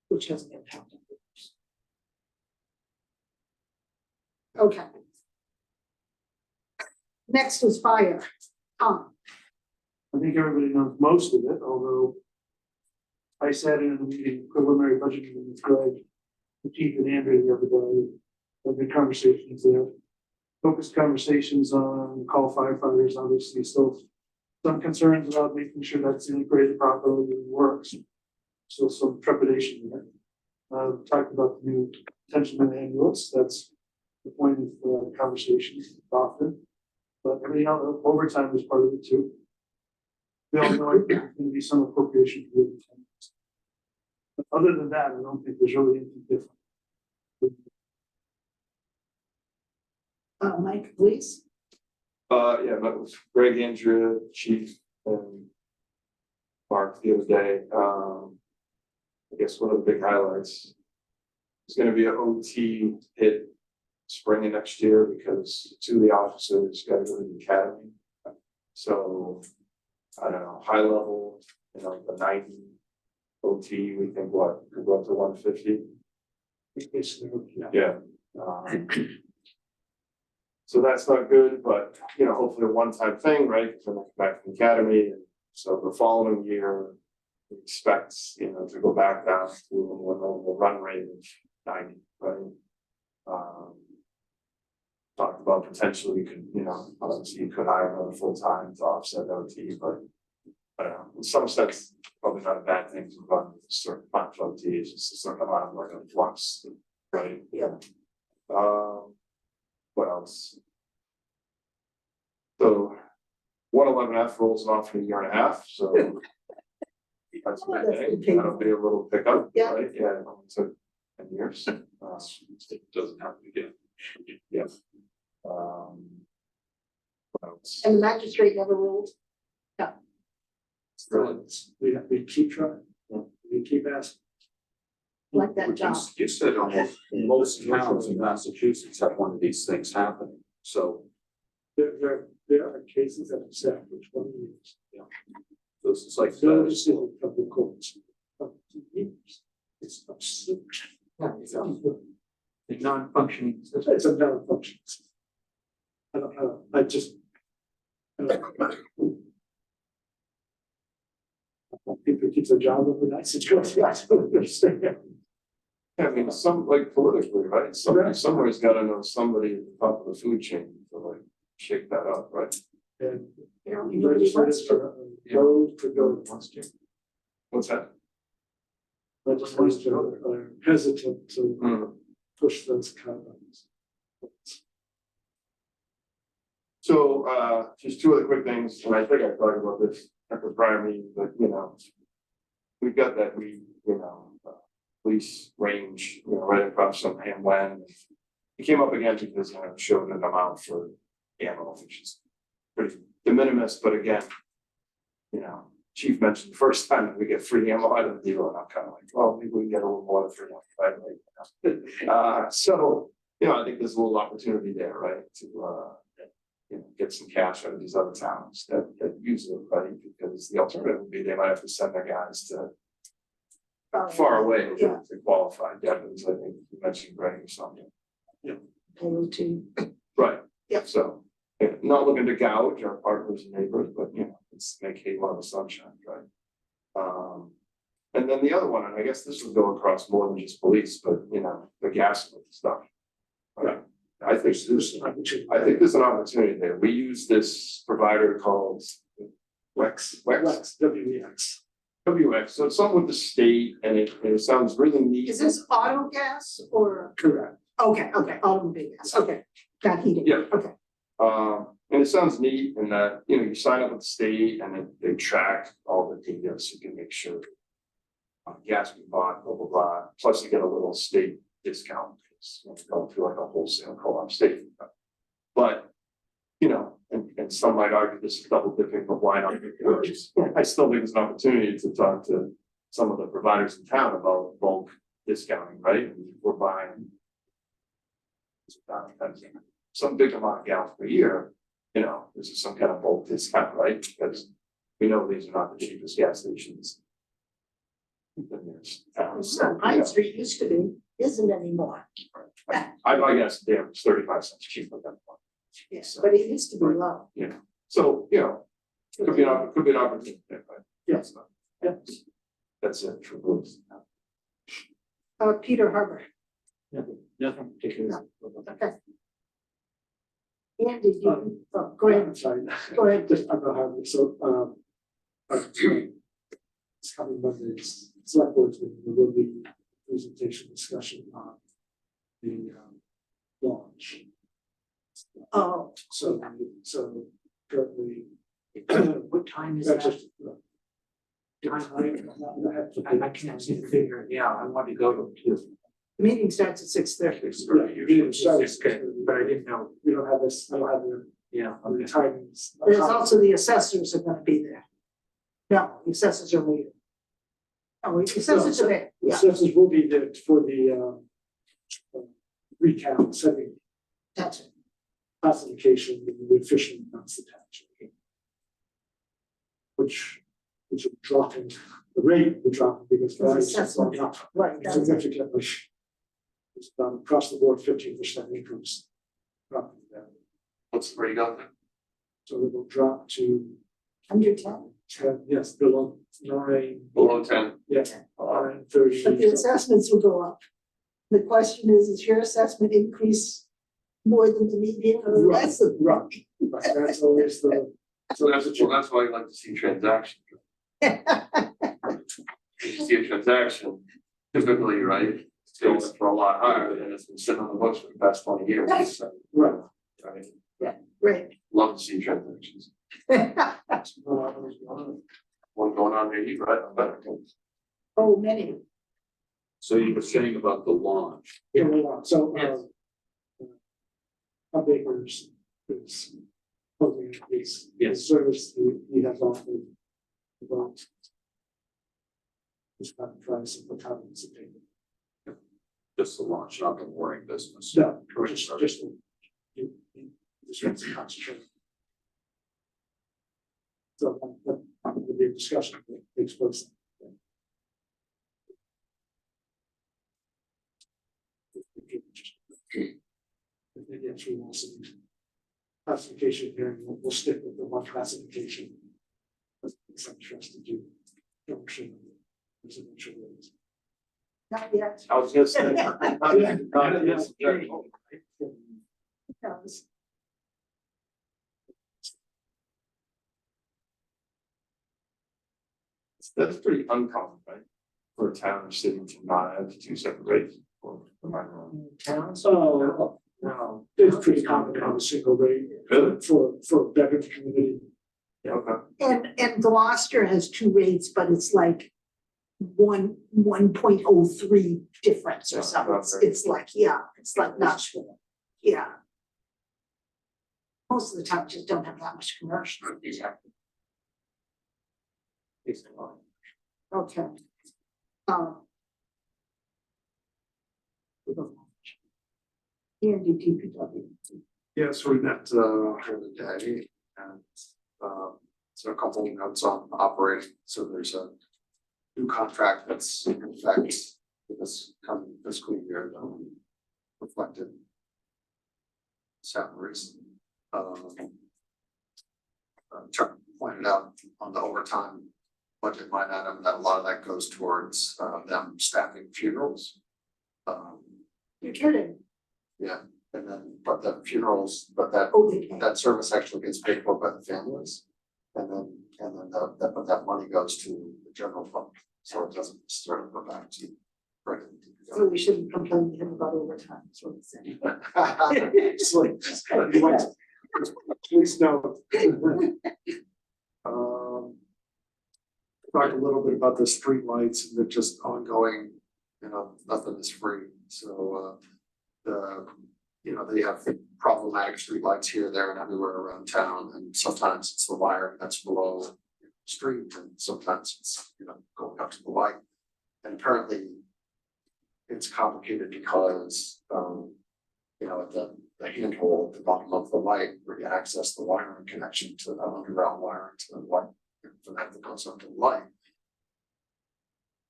Which has an impact on others. Okay. Next is fire. I think everybody knows most of it, although I sat in a meeting, preliminary budget meeting with Greg, the chief and Andrew the other day. Had good conversations there. Focused conversations on call firefighters, obviously still some concerns about making sure that's integrated properly and works. Still some trepidation there. Talked about the new attention to the ambulance, that's the point of the conversation often. But everything else, overtime is part of it too. We all know there's gonna be some appropriation for overtime. But other than that, I don't think there's really anything different. Mike, please. Yeah, met with Greg, Andrew, Chief, and Mark the other day. I guess one of the big highlights is gonna be an OT hit spring of next year because 2 of the officers got to go to the academy. So, I don't know, high level, you know, the 90 OT, we think what, could go up to 150. Yeah. So that's not good, but, you know, hopefully a one-time thing, right, because when they come back from the academy, and so the following year. We expect, you know, to go back down to a more normal run rate of 90, right? Talked about potentially you could, you know, obviously you could hire another full-time to offset OT, but. I don't know, in some sense, probably not a bad thing to run with a certain amount of OT, it's just a certain amount of like a flux, right? Yeah. What else? So 111F rolls off in a year and a half, so. That's a Oh, good that's thing, good. that'll be a little pickup, Yeah. right? Yeah, it only took 10 years. It doesn't happen again. Yes. What else? And the magistrate never ruled. We keep trying, we keep asking. Like that job. You said almost most towns in Massachusetts have one of these things happening, so There are cases that have sat for 20 years. this is like. No decision from the courts. Up to years. It's absurd. Yeah, it's the non-functioning system. It's a malfunction. I don't know, I just. I don't- People keep their job over that situation, I don't understand. I mean, some, like politically, right? Somebody's gotta know somebody at the top of the food chain to like shake that up, right? And Apparently nobody wants to. road to go What's that? legislators are hesitant to Hmm. push those kind of. So, just 2 other quick things, and I think I talked about this at the prior meeting, but you know. We've got that police range, you know, right across from Hamlin. It came up again because, you know, it showed an amount for ammo, which is pretty de minimis, but again. You know, Chief mentioned the first time that we get free ammo out of the deal, and I'm kind of like, well, maybe we can get a little more than free ammo, right? So, you know, I think there's a little opportunity there, right, to you know, get some cash out of these other towns that use it, right? Because the alternative would be they might have to send their guys to far away Yeah. to qualify. Devon's, I think you mentioned Greg or something. IoT. Right. Yep. So, yeah, not looking to gouge our partners and neighbors, but you know, it's make hay while the sun shines, right? And then the other one, and I guess this would go across more than just police, but you know, the gas stuff. Right. I think there's an opportunity there. We use this provider called Wex. WEX. WX, so it's something with the state and it sounds really neat. Is this auto gas or, Correct. okay, automobile gas, okay, not heating, Yeah. okay. And it sounds neat in that, you know, you sign up with the state and then they track all the data so you can make sure. Gas we bought, blah, blah, blah, plus you get a little state discount, because you go through like a wholesale co-op state. But, you know, and some might argue this is double dipping, but why not? I still think it's an opportunity to talk to some of the providers in town about bulk discounting, right? We're buying some big amount of gallons per year, you know, this is some kind of bulk discount, right? Because we know these are not the cheapest gas stations. Pine Street used to be, isn't anymore, I guess, damn, it's 35 cents cheaper than one. yes, but it used to be low. So, you know, could be an opportunity, but Yes. yeah, that's it for Bruce. Peter Harbor, Nothing particular. okay. Andy, you, oh, go ahead, I'm sorry. Go ahead. Just, I'm not having, so, it's coming Monday's select board's meeting, there will be presentation discussion on the, launch. oh, So currently. What time is That's that? just, I can't see the figure, yeah, I want to go to two. the meeting starts at 6:30. Yeah, you didn't start. Okay, but I didn't know, We don't have this, I don't have yeah, the okay. timings. There's also the assessors are gonna be there. No, the assessors are leaving. Oh, the assessors are there, yeah, Assessors will be there for the, recount, setting that's it. classification, the official amounts attached. Which are dropping, the rate will drop because values have gone up Right, that's it. significantly. It's about across the board 15% increase. Dropping down. What's the rate on there? So it will drop to 110, 10, yes, below 9, Below 10. yeah, 9:30. but the assessments will go up. The question is your assessment increase more than the median or less than? Right, that's always the. So that's why I like to see transactions. You see a transaction, typically, right, it's going for a lot higher than it's been sitting on the books for the past 20 years. So, Right. I mean, Right. love to see transactions. One going on near you, right? I bet. Oh, many, So you were saying about the launch, Yeah, so, Yes. How big is holding these, Yes. service we have offered. About. This kind of price of the covenants of payment. just the launch, not the mooring business. No, just. Just concentrate. So that will be a discussion that takes place. Maybe actually want some classification here, and we'll stick with the one classification. It's interesting to do. Commercial, residential roads. not yet. I was gonna say. No, That's pretty uncommon, right? For a town or city to not have two separate rates. Or am I wrong? Towns? So, No. it's pretty common to have a single rate Really? for a better community. Okay. and Gloucester has two rates, but it's like 1.03 difference or something. It's like, yeah, it's like not sure. Yeah. Most of the time just don't have that much commercial. Okay. Andy DPW. Yes, we met here today and so a couple of notes on operating. So there's a new contract that's in effect for this coming fiscal year that will be reflected salaries. Chuck pointed out on the overtime budget line item that a lot of that goes towards them staffing funerals. You're kidding. Yeah, and then, but the funerals, but that Oh, they can't. that service actually gets paid for by the families. And then but that money goes to the general fund, so it doesn't sort of go back to. So we shouldn't complain to him about overtime, is what he's saying. Please note. Talk a little bit about the street lights and the just ongoing, nothing is free, so, they have problematic street lights here, there, and everywhere around town, and sometimes it's the wire that's below the street, and sometimes it's, going up to the light. And apparently it's complicated because, at the handhole at the bottom of the light, where you access the wiring connection to the underground wiring to the light, for that goes up to the light.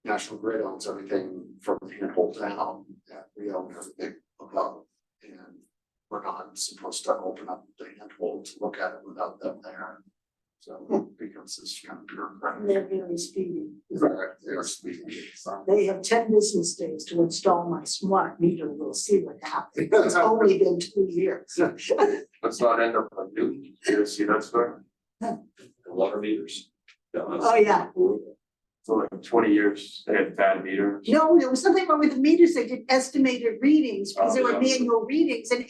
National Grid owns everything from the handhole down, and we own everything above, and we're not supposed to open up the handhole to look at it without them there. So it becomes this kind of bureaucratic. They're very speedy. They're speeding. They have 10 business days to install my smart meter. We'll see what happens. It's only been 2 years. Let's not end up like Newton. You see that story? The water meters. Oh, yeah. So like 20 years, they had bad meters. No, there was something wrong with the meters. They did estimated readings because there were Oh, yeah. manual readings, and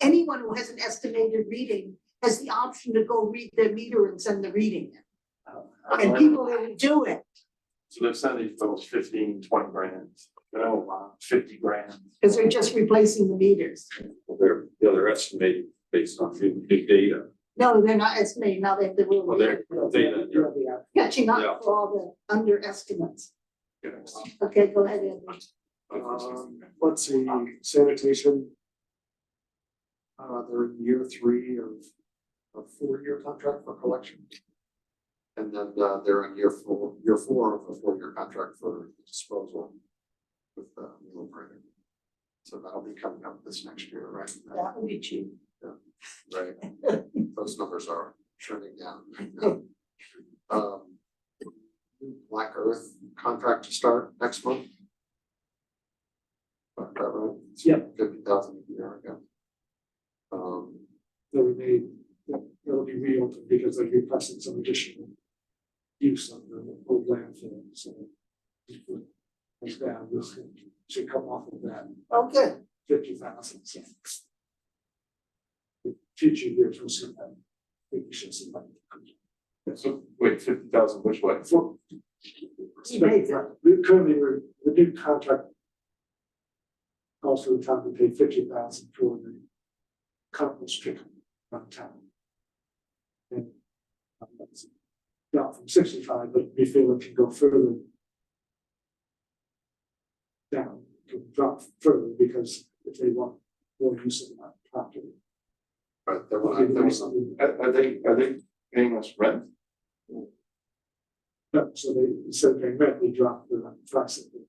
anyone who has an estimated reading has the option to go read their meter and send the reading in. And people didn't do it So they're sending those 15, 20 grand. Oh, wow, 50 grand. because they're just replacing the meters. They're estimating based on big data. No, they're not estimating. Now they will. Well, they're data. Catching Yeah. up for all the underestimates. Yes. Okay, go ahead, Andy. Let's see, sanitation. They're in year 3 of a 4-year contract for collection. And then they're in year 4 of a 4-year contract for disposal with the new operator. So that'll be coming up this next year, right? That would be cheap. Right. Those numbers are trending down right now. Black Earth contract to start next month. Got that right? Yeah. 50,000 a year ago. That we made, that'll be reopened because they're requesting some additional use of the old landfill, so. It's down, this should come off of that Okay, 50,000. Future years, we'll see that. I think we should see that. So wait, 50,000 which way? For- He made that. We currently, the new contract calls for the town to pay 50,000 for the compost pick around town. And that's down from 65, but we feel it can go further down, can drop further because if they want more use of that property. But there will Okay, there was some, Are they paying us rent? So they, instead of paying rent, they drop the price of the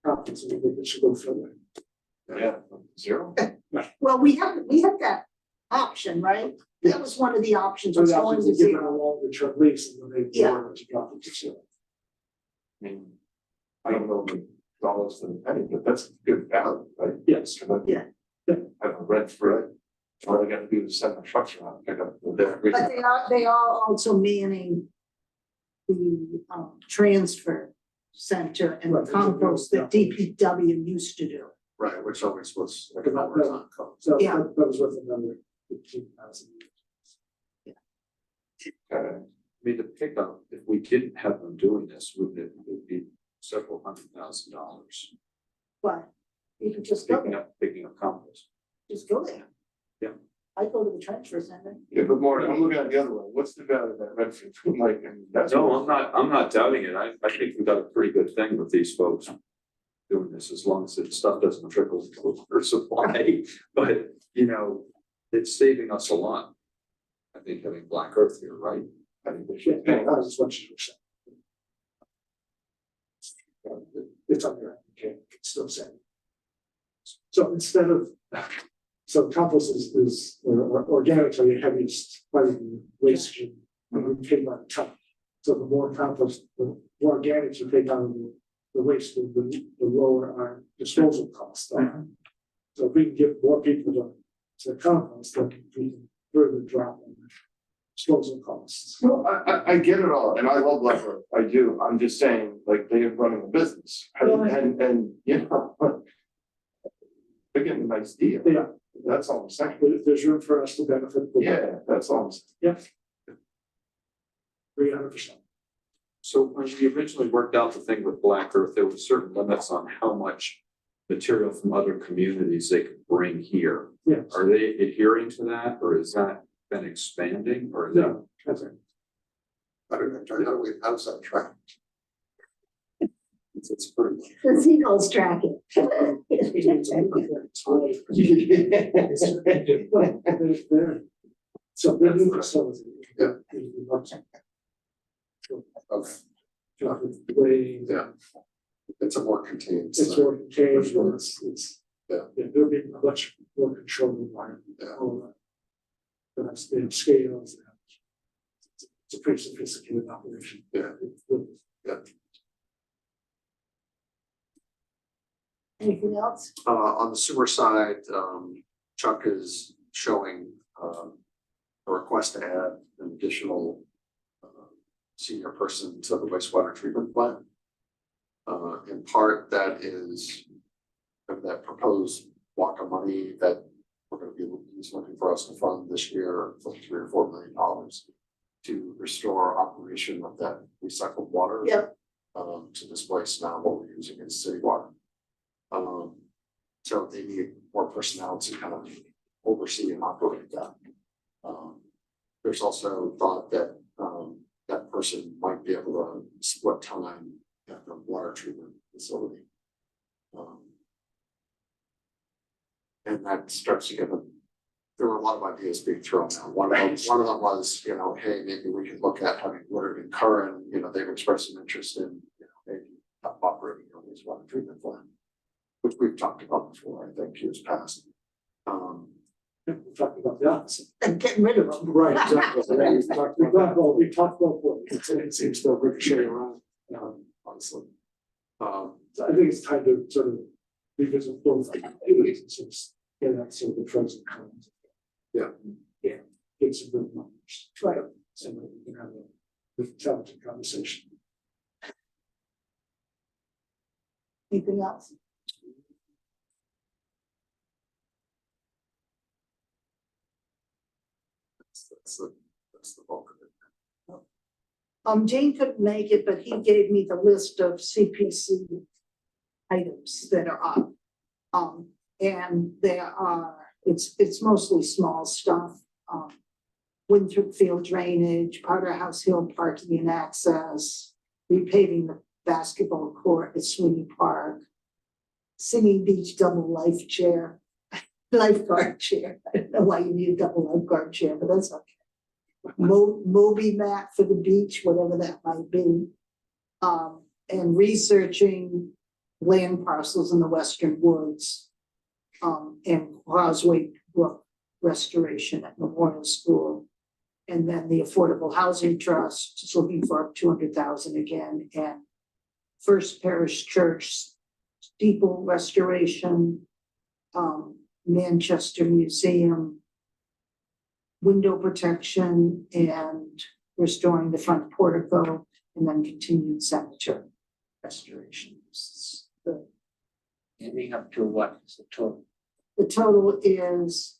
property, so we think it should go further. Yeah, 0. well, we have that option, right? That was one of the options, So was that going was to to give them a zero. longer term lease and then they Yeah. were to drop it to zero. I mean, I don't know the dollars to the penny, but that's good value, right? Yes. Can I Yeah. have a rent for it? All I gotta do is send my trucks around, pick up the. But they are also manning the transfer center and the Right. compost that DPW used to do. right, which always was like But an that- overtime cost. So Yeah. that was worth another 15,000. I mean, the pickup, if we didn't have them doing this, would be several $100,000. But you can just go there, Picking up compost. just go there. Yeah. I go to the transfer center. Yeah, but more, I'm looking at the other one, what's the value of that rent for, like, and that's. No, I'm not doubting it. I think we've got a pretty good thing with these folks doing this, as long as the stuff doesn't trickle into their supply. But, it's saving us a lot. I think having Black Earth here, right? I think they Yeah, should pay. that was what she was saying. It's on there, okay, it's still saying. So instead of So compost or organics are the heaviest part of the waste stream, and we pay by the ton. So the more compost, the more organics you take out of the waste, the lower our disposal costs are. So if we can get more people to compost, then we can further drop on the disposal costs. No, I get it all, and I love Lever, I do, I'm just saying, like, they are running a business, and, you know. They're getting a nice deal, Yeah, that's all I'm saying, but if there's room for us to benefit. yeah, that's all I'm saying. 300%. So when we originally worked out the thing with Black Earth, there were certain limits on how much material from other communities they could bring here. Yes. Are they adhering to that, or has that been expanding, or is that? No, that's it. I don't know, how does that track? It's pretty. The seagulls track it. So they're new facility. Yeah. Okay. Way, Yeah. It's a more contained. it's site. more contained, it's. Yeah. There'll be a much more controlled environment. Yeah. All that. But that's the scales. It's a pretty sophisticated operation. Yeah. Anything else? On the sewer side, Chuck is showing, a request to add an additional senior person to the wastewater treatment plant. In part, that is of that proposed block of money that we're gonna be, he's looking for us to fund this year for $3 or $4 million to restore operation of that recycled water. Yep. To displace now what we're using as city water. So they need more personnel to kind of oversee and operate that. There's also thought that, that person might be able to split time at the water treatment facility. And that starts to get them, there were a lot of ideas being thrown out. One of them was, you know, hey, maybe we could look at having Woodard and Curran, you know, they've expressed some interest in, you know, maybe operating a wastewater treatment plant, which we've talked about before, I think years past. We talked about the opposite. And getting rid of them. Right, exactly. We talked about what it seems to ricochet around, honestly. So I think it's time to sort of revisit both ideas and sort of get that sort of the pros and cons. Yeah. Yeah, get some good numbers. Right. So that we can have a intelligent conversation. Anything else? That's the bulk of it. Jane couldn't make it, but he gave me the list of CPC items that are up. And there are, it's mostly small stuff. Winthrop Field drainage, Powder House Hill parking and access, repaving the basketball court at Sweeney Park, Singing Beach double lifeguard chair. I don't know why you need a double lifeguard chair, but that's okay. Moby mat for the beach, whatever that might be. And researching land parcels in the western woods. And Causeway Brook restoration at Memorial School. And then the Affordable Housing Trust is looking for $200,000 again, and First Parish Church steeple restoration, Manchester Museum, window protection and restoring the front portico, and then continued cemetery restorations. Ending up to what is the total? The total is,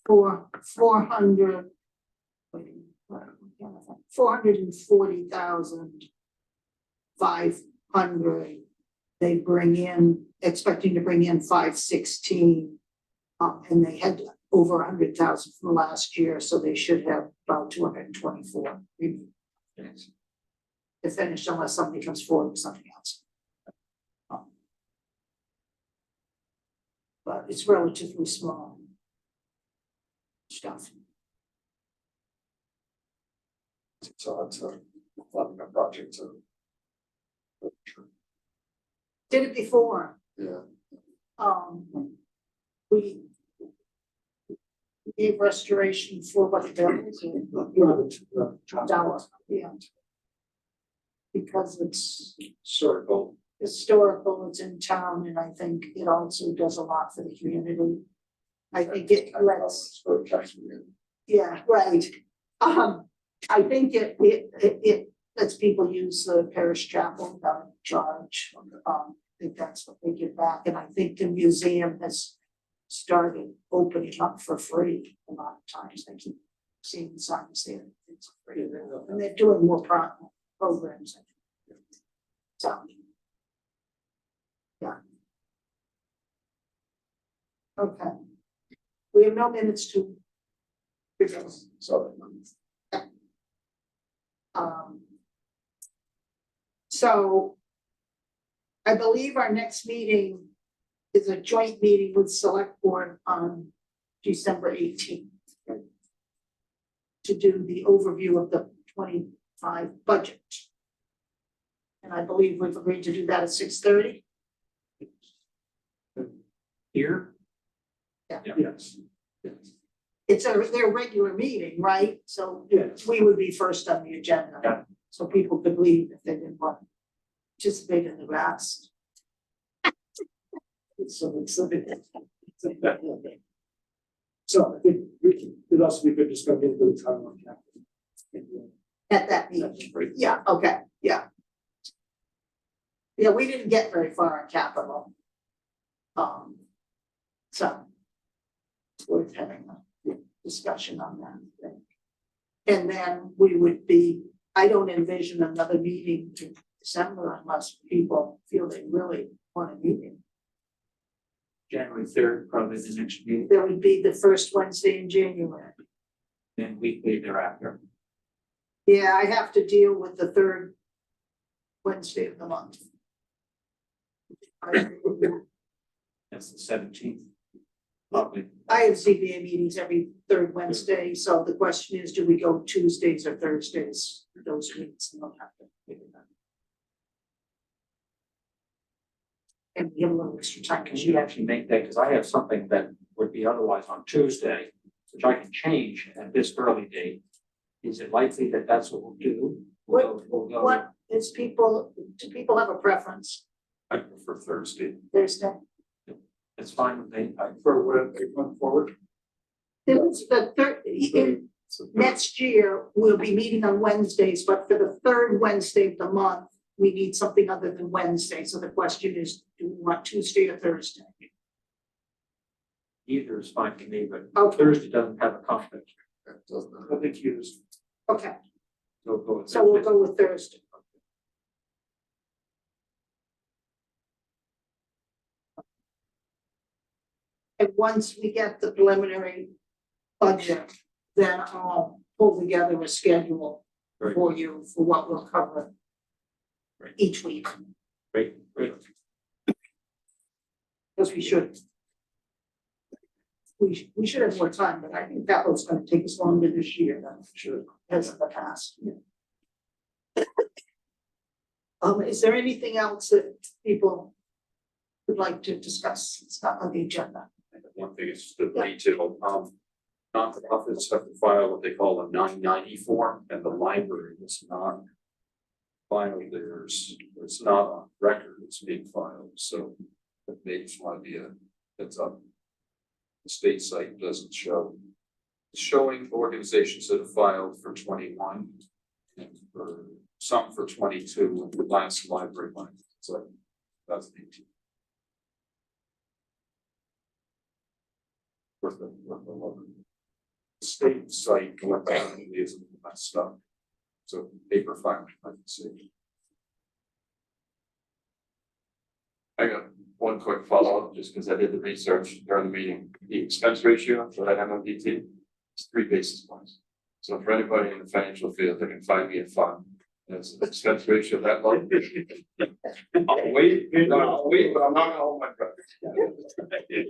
$440,500. They bring in, expecting to bring in 516. And they had over 100,000 from last year, so they should have about 224. To finish unless somebody comes forward with something else. But it's relatively small stuff. So it's a funding a project to. Did it before. Yeah. We gave restoration for what the buildings dollar, yeah. Because it's Circle. historical, it's in town, and I think it also does a lot for the community. I think it lets, yeah, right. I think it lets people use the parish chapel without charge. I think that's what they give back, and I think the museum has started opening up for free a lot of times. They keep seeing signs there, it's free, and they're doing more programs. I think. So. Yeah. Okay. We have no minutes to. So. So. I believe our next meeting is a joint meeting with select board on December 18th. To do the overview of the 25 budget. And I believe we've agreed to do that at 6:30. Here, Yes. It's their regular meeting, right? So Yes. we would be first on the agenda. Yeah. So people could leave if they didn't want to participate in the rest. So I think it'd also be good to start getting the time on capital. At that meeting, yeah, okay, yeah. Yeah, we didn't get very far on capital. So. It's worth having a discussion on that, I think. And then we would be, I don't envision another meeting in December unless people feel they really want a meeting. January 3rd, probably the next meeting, There would be the first Wednesday in January. then weekly thereafter. Yeah, I have to deal with the third Wednesday of the month. That's the 17th. Probably. I have ZBA meetings every third Wednesday, so the question is, do we go Tuesdays or Thursdays for those weeks? And we'll have to figure that out. And we have a little extra time Can because you you actually make that, because I have something that would be otherwise on Tuesday, which I can change at this early date. Is it likely that that's what we'll do? We'll go- what is people, do people have a preference? I prefer Thursday. Thursday? It's fine with me. For when they come forward. It's the third, next year, we'll be meeting on Wednesdays, but for the third Wednesday of the month, we need something other than Wednesday. So the question is, do we want Tuesday or Thursday? Either is fine for me, but Okay. Thursday doesn't have a conflict. I think you just. Okay, So we'll go with so we'll Thursday. go with Thursday. And once we get the preliminary budget, then I'll pull together a schedule Right. for you for what we'll cover Right. each week, Great, great. because we should. We should have more time, but I think that was gonna take us longer this year than it should, as in the past. Is there anything else that people would like to discuss? It's not on the agenda. One thing is the detail, nonprofits have to file what they call a 990 form, and the library is not. Filed theirs, it's not on record, it's being filed, so it may just want to be a heads up. The state site doesn't show. It's showing organizations that have filed for 21. And for some for 22, and the last library one, it's like 2018. For the state site electronically isn't that stuff. So paper filing, I can see. I got one quick follow-up, just because I did the research during the meeting, the expense ratio for that MMDT is 3 basis points. So for anybody in the financial field, they can find me a fund, that's an expense ratio that low. I'll wait, but I'm not gonna hold my breath. If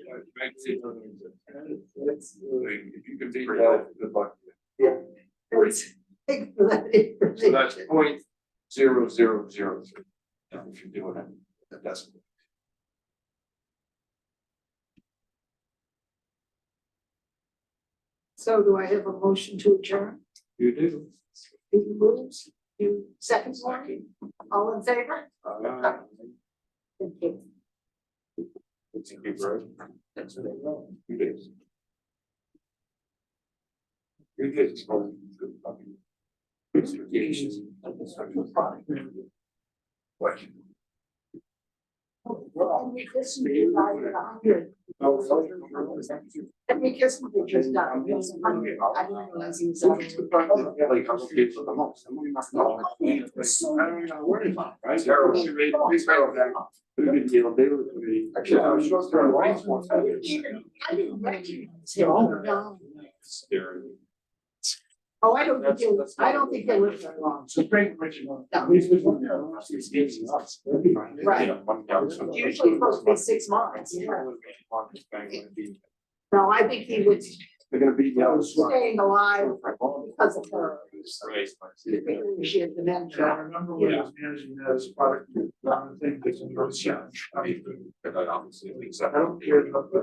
you can beat that, good luck. Thank you for that So that's information. 0.0003. If you're doing it, that's. So do I have a motion to adjourn? You do. Who moves? You second, Maureen? All in favor? Thank you. Thank you, bro. Thanks for that. You did. You did. What? Henry Kissinger died at 100. Henry Kissinger just died. He was 100. I didn't realize he was 100. Like, I'm okay for the most. So- I don't know what it's about, right? Please go back. Good deal, they were pretty. Actually, I was supposed to run race once. I didn't recognize him. No. Oh, I don't think he'll live that long. So great, original. No. Right. Right. Usually supposed to be 6 months. No, I think he was They're gonna be. staying alive because of her. Right. She had I dementia. remember when I was managing that as part of the thing that's in your challenge. But I obviously, I don't care about the